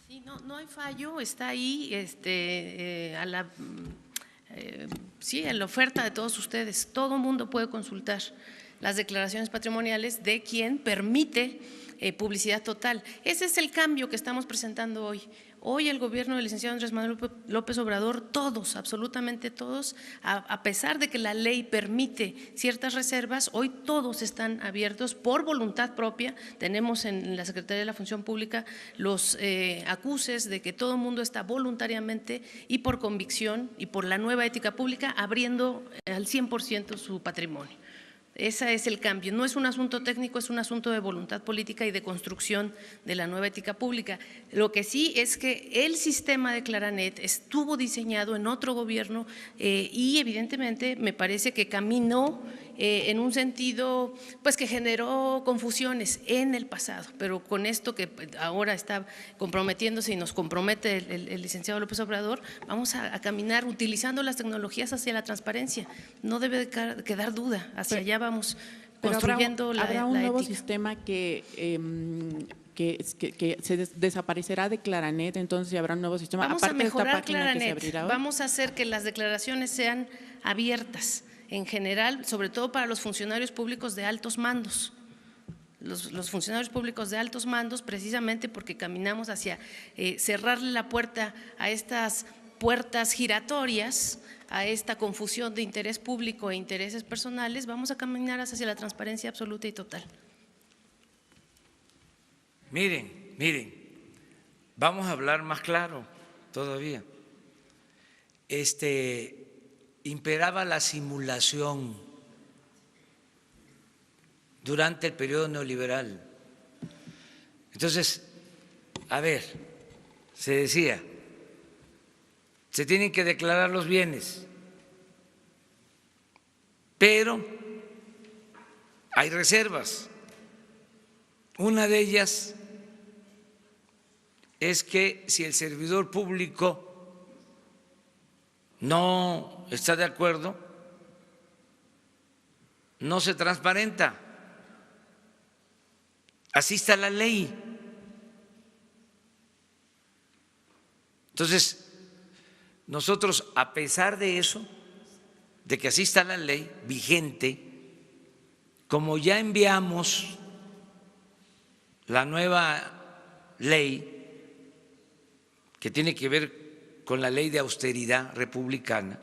Sí, no hay fallo, está ahí en la oferta de todos ustedes. Todo mundo puede consultar las declaraciones patrimoniales de quien permite publicidad total. Ese es el cambio que estamos presentando hoy. Hoy el gobierno del licenciado Andrés Manuel López Obrador, todos, absolutamente todos, a pesar de que la ley permite ciertas reservas, hoy todos están abiertos por voluntad propia. Tenemos en la Secretaría de la Función Pública los acuses de que todo el mundo está voluntariamente y por convicción y por la nueva ética pública abriendo al 100% su patrimonio. Ese es el cambio, no es un asunto técnico, es un asunto de voluntad política y de construcción de la nueva ética pública. Lo que sí es que el sistema de Claranet estuvo diseñado en otro gobierno y evidentemente me parece que caminó en un sentido pues que generó confusiones en el pasado, pero con esto que ahora está comprometiéndose y nos compromete el licenciado López Obrador, vamos a caminar utilizando las tecnologías hacia la transparencia. No debe quedar duda, hacia allá vamos construyendo la ¿Habrá un nuevo ética. sistema que se desaparecerá de Claranet, entonces habrá un nuevo sistema? Vamos aparte a mejorar de esta página Claranet, que se abrirá hoy. vamos a hacer que las declaraciones sean abiertas en general, sobre todo para los funcionarios públicos de altos mandos. Los funcionarios públicos de altos mandos, precisamente porque caminamos hacia cerrarle la puerta a estas puertas giratorias, a esta confusión de interés público e intereses personales, vamos a caminar hacia la transparencia absoluta y total. Miren, vamos a hablar más claro todavía. Imperaba la simulación durante el periodo neoliberal. Entonces, a ver, se decía, se tienen que declarar los bienes, pero hay reservas. Una de ellas es que si el servidor público no está de acuerdo, no se transparenta. Así está la ley. Entonces, nosotros, a pesar de eso, de que así está la ley vigente, como ya enviamos la nueva ley que tiene que ver con la ley de austeridad republicana,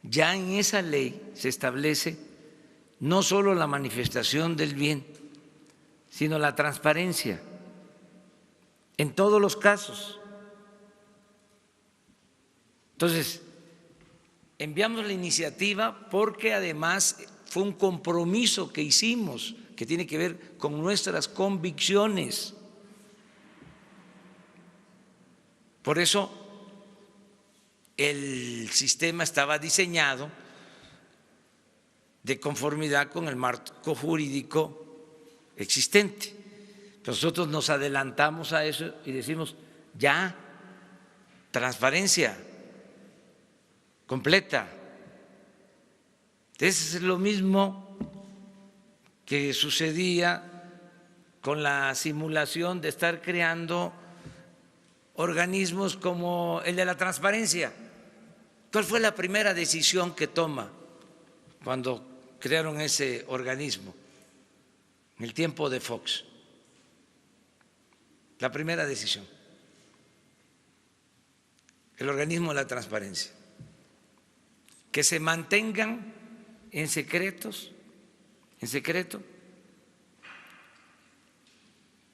ya en esa ley se establece no solo la manifestación del bien, sino la transparencia en todos los casos. Entonces, enviamos la iniciativa porque además fue un compromiso que hicimos que tiene que ver con nuestras convicciones. Por eso el sistema estaba diseñado de conformidad con el marco jurídico existente. Nosotros nos adelantamos a eso y decimos, ya, transparencia completa. Es lo mismo que sucedía con la simulación de estar creando organismos como el de la transparencia. ¿Cuál fue la primera decisión que toma cuando crearon ese organismo? En el tiempo de Fox. La primera decisión. El organismo de la transparencia. Que se mantengan en secreto,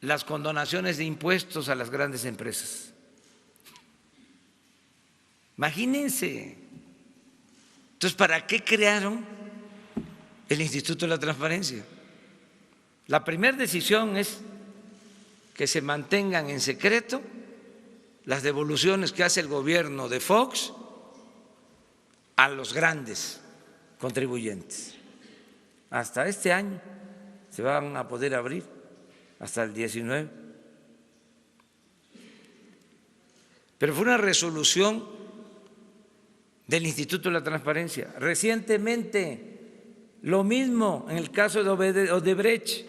las condonaciones de impuestos a las grandes empresas. Imagínense. Entonces, ¿para qué crearon el Instituto de la Transparencia? La primera decisión es que se mantengan en secreto las devoluciones que hace el gobierno de Fox a los grandes contribuyentes. Hasta este año se van a poder abrir, hasta el 19. Pero fue una resolución del Instituto de la Transparencia. Recientemente, lo mismo en el caso de Odebrecht,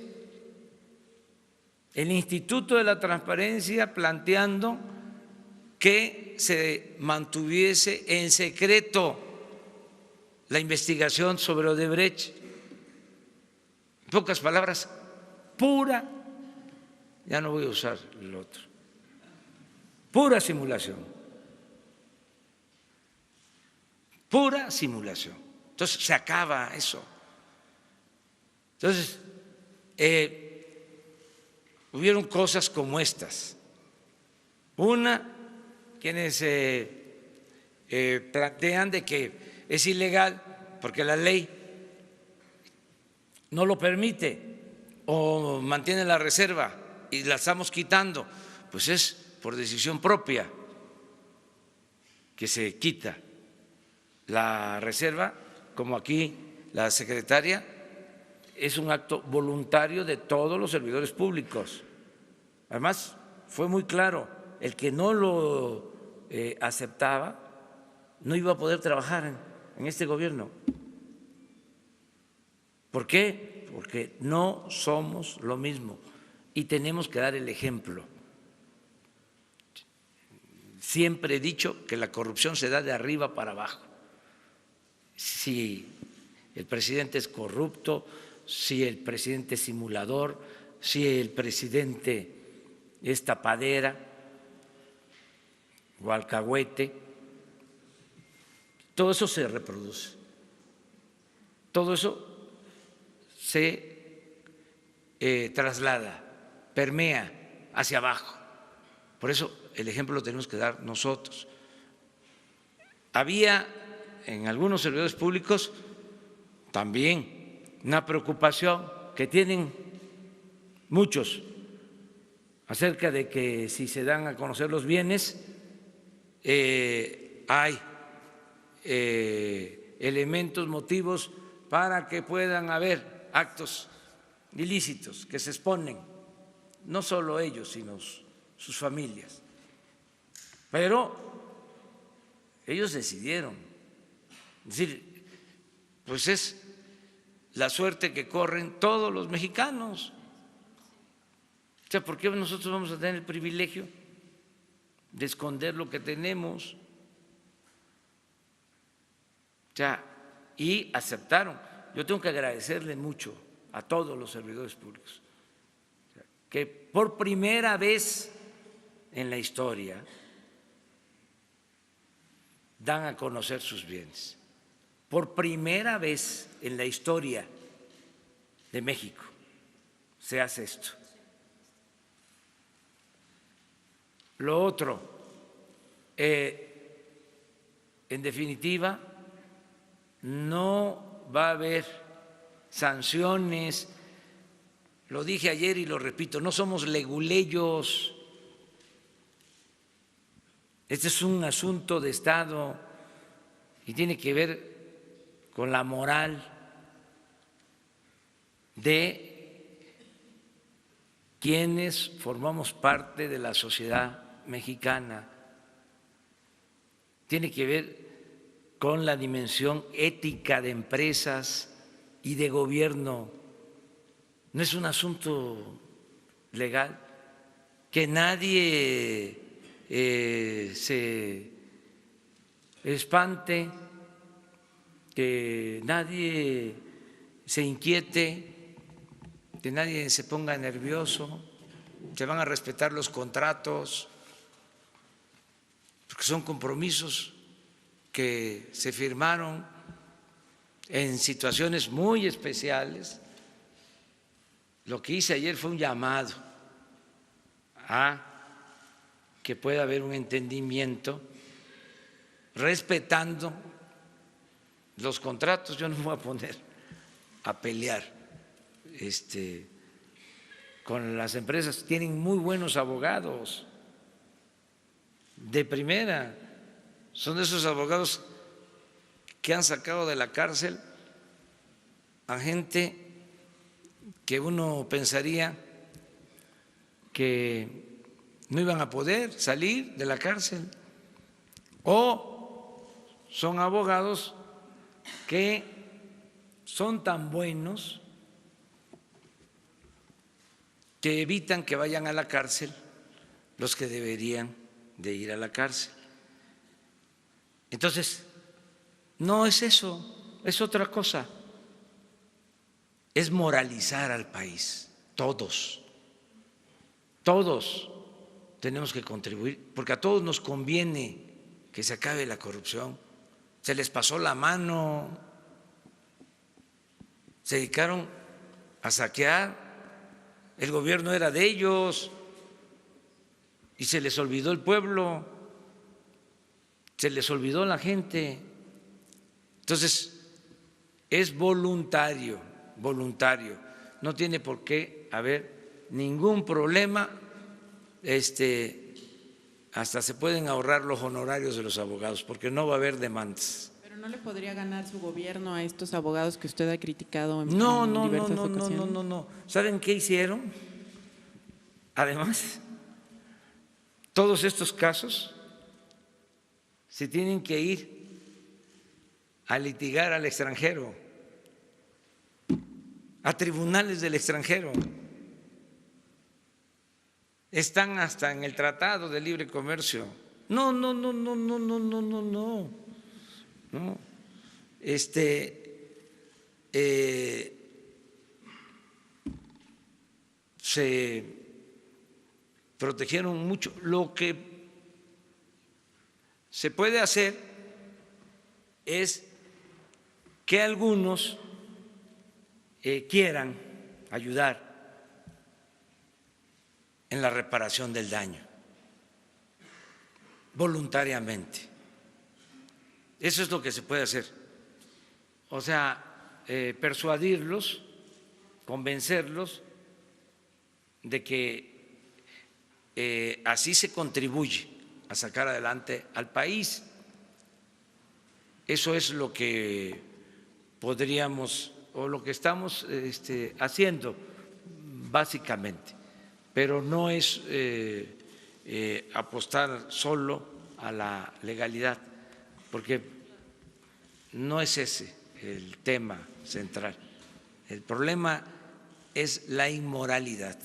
el Instituto de la Transparencia planteando que se mantuviese en secreto la investigación sobre Odebrecht. pocas palabras, pura, ya no voy a usar el otro, pura simulación, pura simulación. Entonces se acaba eso. Entonces, hubieron cosas como estas. Una, quienes plantean de que es ilegal porque la ley no lo permite o mantiene la reserva y la estamos quitando, pues es por decisión propia que se quita la reserva, como aquí la secretaria, es un acto voluntario de todos los servidores públicos. Además, fue muy claro, el que no lo aceptaba no iba a poder trabajar en este gobierno. ¿Por qué? Porque no somos lo mismo y tenemos que dar el ejemplo. Siempre he dicho que la corrupción se da de arriba para abajo. Si el presidente es corrupto, si el presidente es simulador, si el presidente es tapadera o alcahuete, todo eso se reproduce. Todo eso se traslada, permea hacia abajo. Por eso el ejemplo lo tenemos que dar nosotros. Había en algunos servidores públicos también una preocupación que tienen muchos acerca de que si se dan a conocer los bienes hay elementos, motivos para que puedan haber actos ilícitos que se exponen, no solo ellos, sino sus familias. Pero ellos decidieron, es decir, pues es la suerte que corren todos los mexicanos. O sea, ¿por qué nosotros vamos a tener el privilegio de esconder lo que tenemos? O sea, y aceptaron. Yo tengo que agradecerle mucho a todos los servidores públicos que por primera vez en la historia dan a conocer sus bienes. Por primera vez en la historia de México se hace esto. Lo otro, en definitiva, no va a haber sanciones. Lo dije ayer y lo repito, no somos leguleyos. Este es un asunto de Estado y tiene que ver con la moral de quienes formamos parte de la sociedad mexicana. Tiene que ver con la dimensión ética de empresas y de gobierno. No es un asunto legal, que nadie se espante, que nadie se inquiete, que nadie se ponga nervioso. Se van a respetar los contratos, porque son compromisos que se firmaron en situaciones muy especiales. Lo que hice ayer fue un llamado a que pueda haber un entendimiento respetando los contratos. Yo no me voy a poner a pelear con las empresas. Tienen muy buenos abogados de primera. Son de esos abogados que han sacado de la cárcel a gente que uno pensaría que no iban a poder salir de la cárcel, o son abogados que son tan buenos que evitan que vayan a la cárcel los que deberían de ir a la cárcel. Entonces, no es eso, es otra cosa. es moralizar al país, todos tenemos que contribuir, porque a todos nos conviene que se acabe la corrupción. Se les pasó la mano, se dedicaron a saquear, el gobierno era de ellos y se les olvidó el pueblo, se les olvidó la gente. Entonces, es voluntario, no tiene por qué haber ningún problema, hasta se pueden ahorrar los honorarios de los abogados, porque no va a haber demandas. ¿Pero no le podría ganar su gobierno a estos abogados que usted ha criticado en No, diversas ocasiones? no. ¿Saben qué hicieron? Además, todos estos casos se tienen que ir a litigar al extranjero, a tribunales del extranjero. Están hasta en el Tratado de Libre Comercio. No. Se protegieron mucho. Lo que se puede hacer es que algunos quieran ayudar en la reparación del daño, voluntariamente. Eso es lo que se puede hacer. O sea, persuadirlos, convencerlos de que así se contribuye a sacar adelante al país. Eso es lo que podríamos, o lo que estamos haciendo básicamente, pero no es apostar solo a la legalidad, porque no es ese el tema central. El problema es la inmoralidad.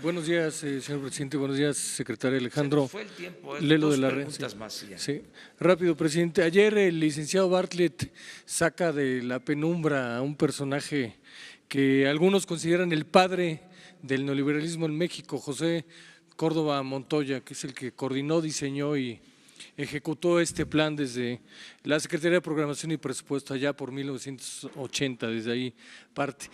Buenos días, señor presidente. Buenos días, secretario Alejandro. Se nos fue el tiempo, Lelo dos de la preguntas más y ya. Sí, rápido, presidente. Ayer el licenciado Bartlett saca de la penumbra a un personaje que algunos consideran el padre del neoliberalismo en México, José Córdoba Montoya, que es el que coordinó, diseñó y ejecutó este plan desde la Secretaría de Programación y Presupuesto allá por 1980, desde ahí parte.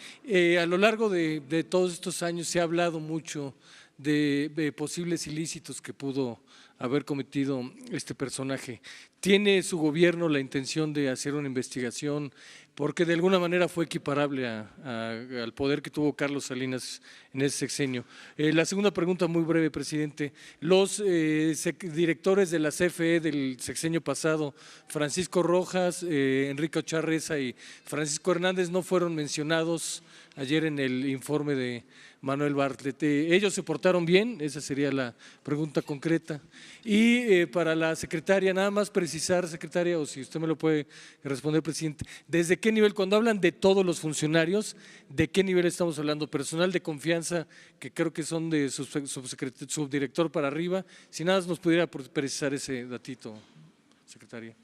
A lo largo de todos estos años se ha hablado mucho de posibles ilícitos que pudo haber cometido este personaje. ¿Tiene su gobierno la intención de hacer una investigación? Porque de alguna manera fue equiparable al poder que tuvo Carlos Salinas en ese sexenio. La segunda pregunta, muy breve, presidente. Los directores de la CFE del sexenio pasado, Francisco Rojas, Enrique Ochoa Reza y Francisco Hernández, no fueron mencionados ayer en el informe de Manuel Bartlett. ¿Ellos se portaron bien? Esa sería la pregunta concreta. Y para la secretaria, nada más precisar, secretaria, o si usted me lo puede responder, presidente, ¿desde qué nivel, cuando hablan de todos los funcionarios, de qué nivel estamos hablando? Personal de confianza, que creo que son de subdirector para arriba. Si nada más nos pudiera precisar ese datito, secretaria.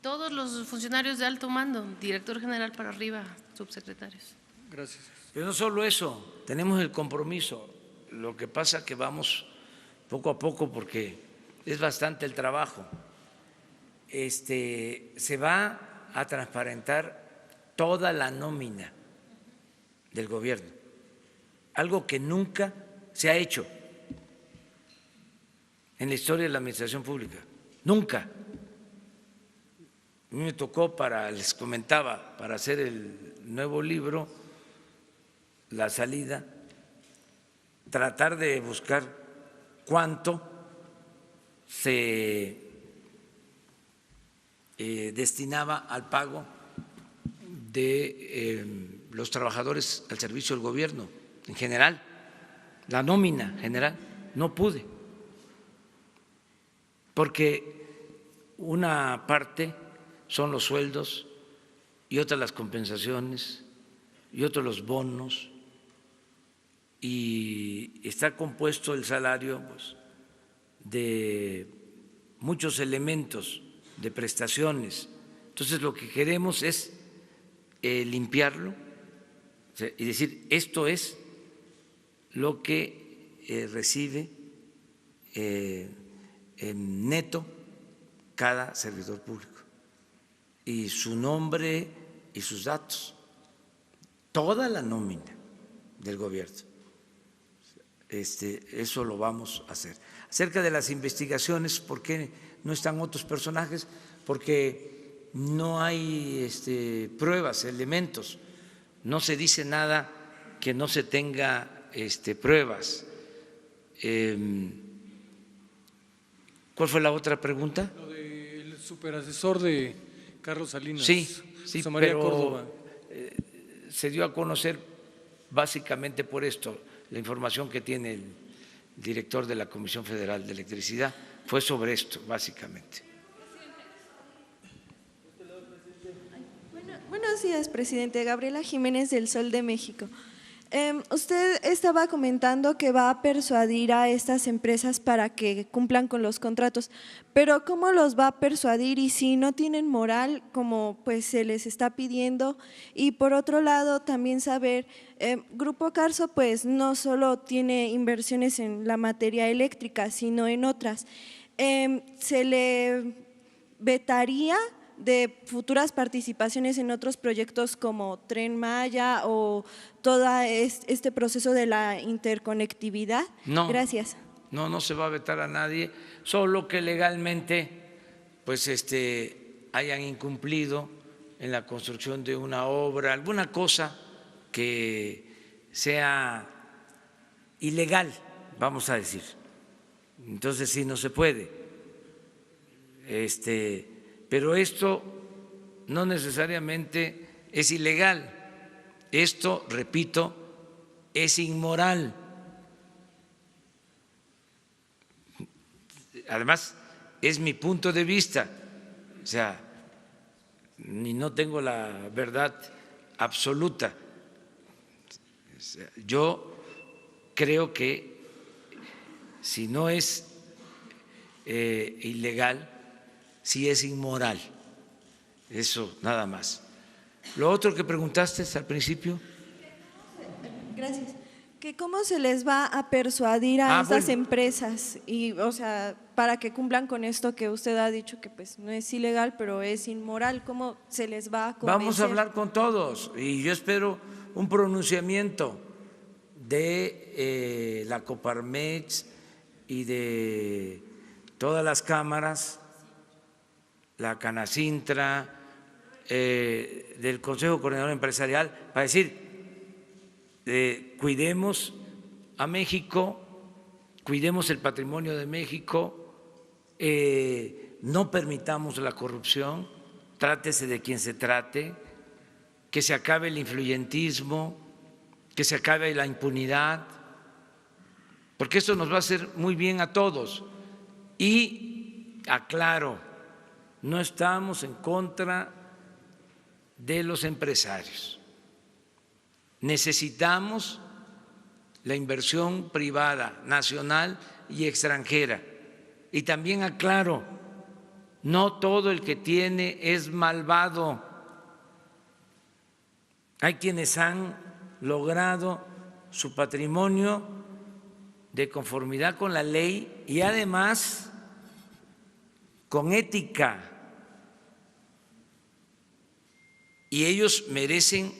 Todos los funcionarios de alto mando, director general para arriba, subsecretarios. Gracias. Pero no solo eso, tenemos el compromiso. Lo que pasa es que vamos poco a poco porque es bastante el trabajo. Se va a transparentar toda la nómina del gobierno, algo que nunca se ha hecho en la historia de la administración pública, nunca. A mí me tocó, les comentaba, para hacer el nuevo libro, La Salida, tratar de buscar cuánto se destinaba al pago de los trabajadores al servicio del gobierno en general, la nómina general. No pude, porque una parte son los sueldos y otra las compensaciones y otros los bonos y está compuesto el salario pues, de muchos elementos, de prestaciones. Entonces lo que queremos es limpiarlo y decir esto es lo que recibe en neto cada servidor público y su nombre y sus datos, toda la nómina del gobierno. Eso lo vamos a hacer. Acerca de las investigaciones, ¿por qué no están otros personajes? Porque no hay pruebas, elementos. No se dice nada que no se tenga pruebas. ¿Cuál fue la otra pregunta? Lo del superasesor de Carlos Salinas. Sí, José María pero Córdoba. se dio a conocer básicamente por esto, la información que tiene el director de la Comisión Federal de Electricidad fue sobre esto, básicamente. Buenos días, presidente. Gabriela Jiménez del Sol de México. Usted estaba comentando que va a persuadir a estas empresas para que cumplan con los contratos, pero ¿cómo los va a persuadir y si no tienen moral como pues se les está pidiendo? Y por otro lado también saber, Grupo Carso pues no solo tiene inversiones en la materia eléctrica, sino en otras. ¿Se le vetaría de futuras participaciones en otros proyectos como Tren Maya o todo este proceso de la interconectividad? No, gracias. No se va a vetar a nadie, solo que legalmente pues hayan incumplido en la construcción de una obra, alguna cosa que sea ilegal, vamos a decir. Entonces sí, no se puede. Pero esto no necesariamente es ilegal, esto, repito, es inmoral. Además, es mi punto de vista, o sea, ni no tengo la verdad absoluta. Yo creo que si no es ilegal, sí es inmoral, eso nada más. Lo otro que preguntaste al principio. Gracias. ¿Que cómo se les va a persuadir a estas empresas y, o sea, para que cumplan con esto que usted ha dicho que pues no es ilegal, pero es inmoral? ¿Cómo se les va a convencer? Vamos a hablar con todos y yo espero un pronunciamiento de la Coparmex y de todas las cámaras, la Canacintra, del Consejo Coordinador Empresarial, para decir, cuidemos a México, cuidemos el patrimonio de México, no permitamos la corrupción, trátese de quien se trate, que se acabe el influyentismo, que se acabe la impunidad, porque esto nos va a hacer muy bien a todos. Y aclaro, no estamos en contra de los empresarios. Necesitamos la inversión privada, nacional y extranjera. Y también aclaro, no todo el que tiene es malvado. Hay quienes han logrado su patrimonio de conformidad con la ley y además con ética. Y ellos merecen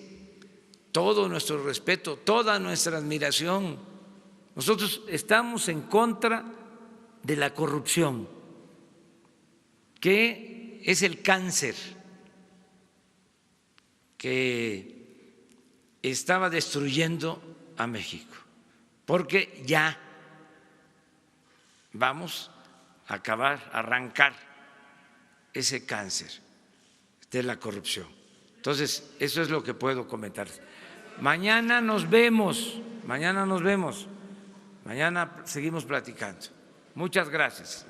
todo nuestro respeto, toda nuestra admiración. Nosotros estamos en contra de la corrupción, que es el cáncer que estaba destruyendo a México, porque ya vamos a acabar, a arrancar ese cáncer de la corrupción. Entonces, eso es lo que puedo comentar. Mañana nos vemos, mañana seguimos platicando. Muchas gracias.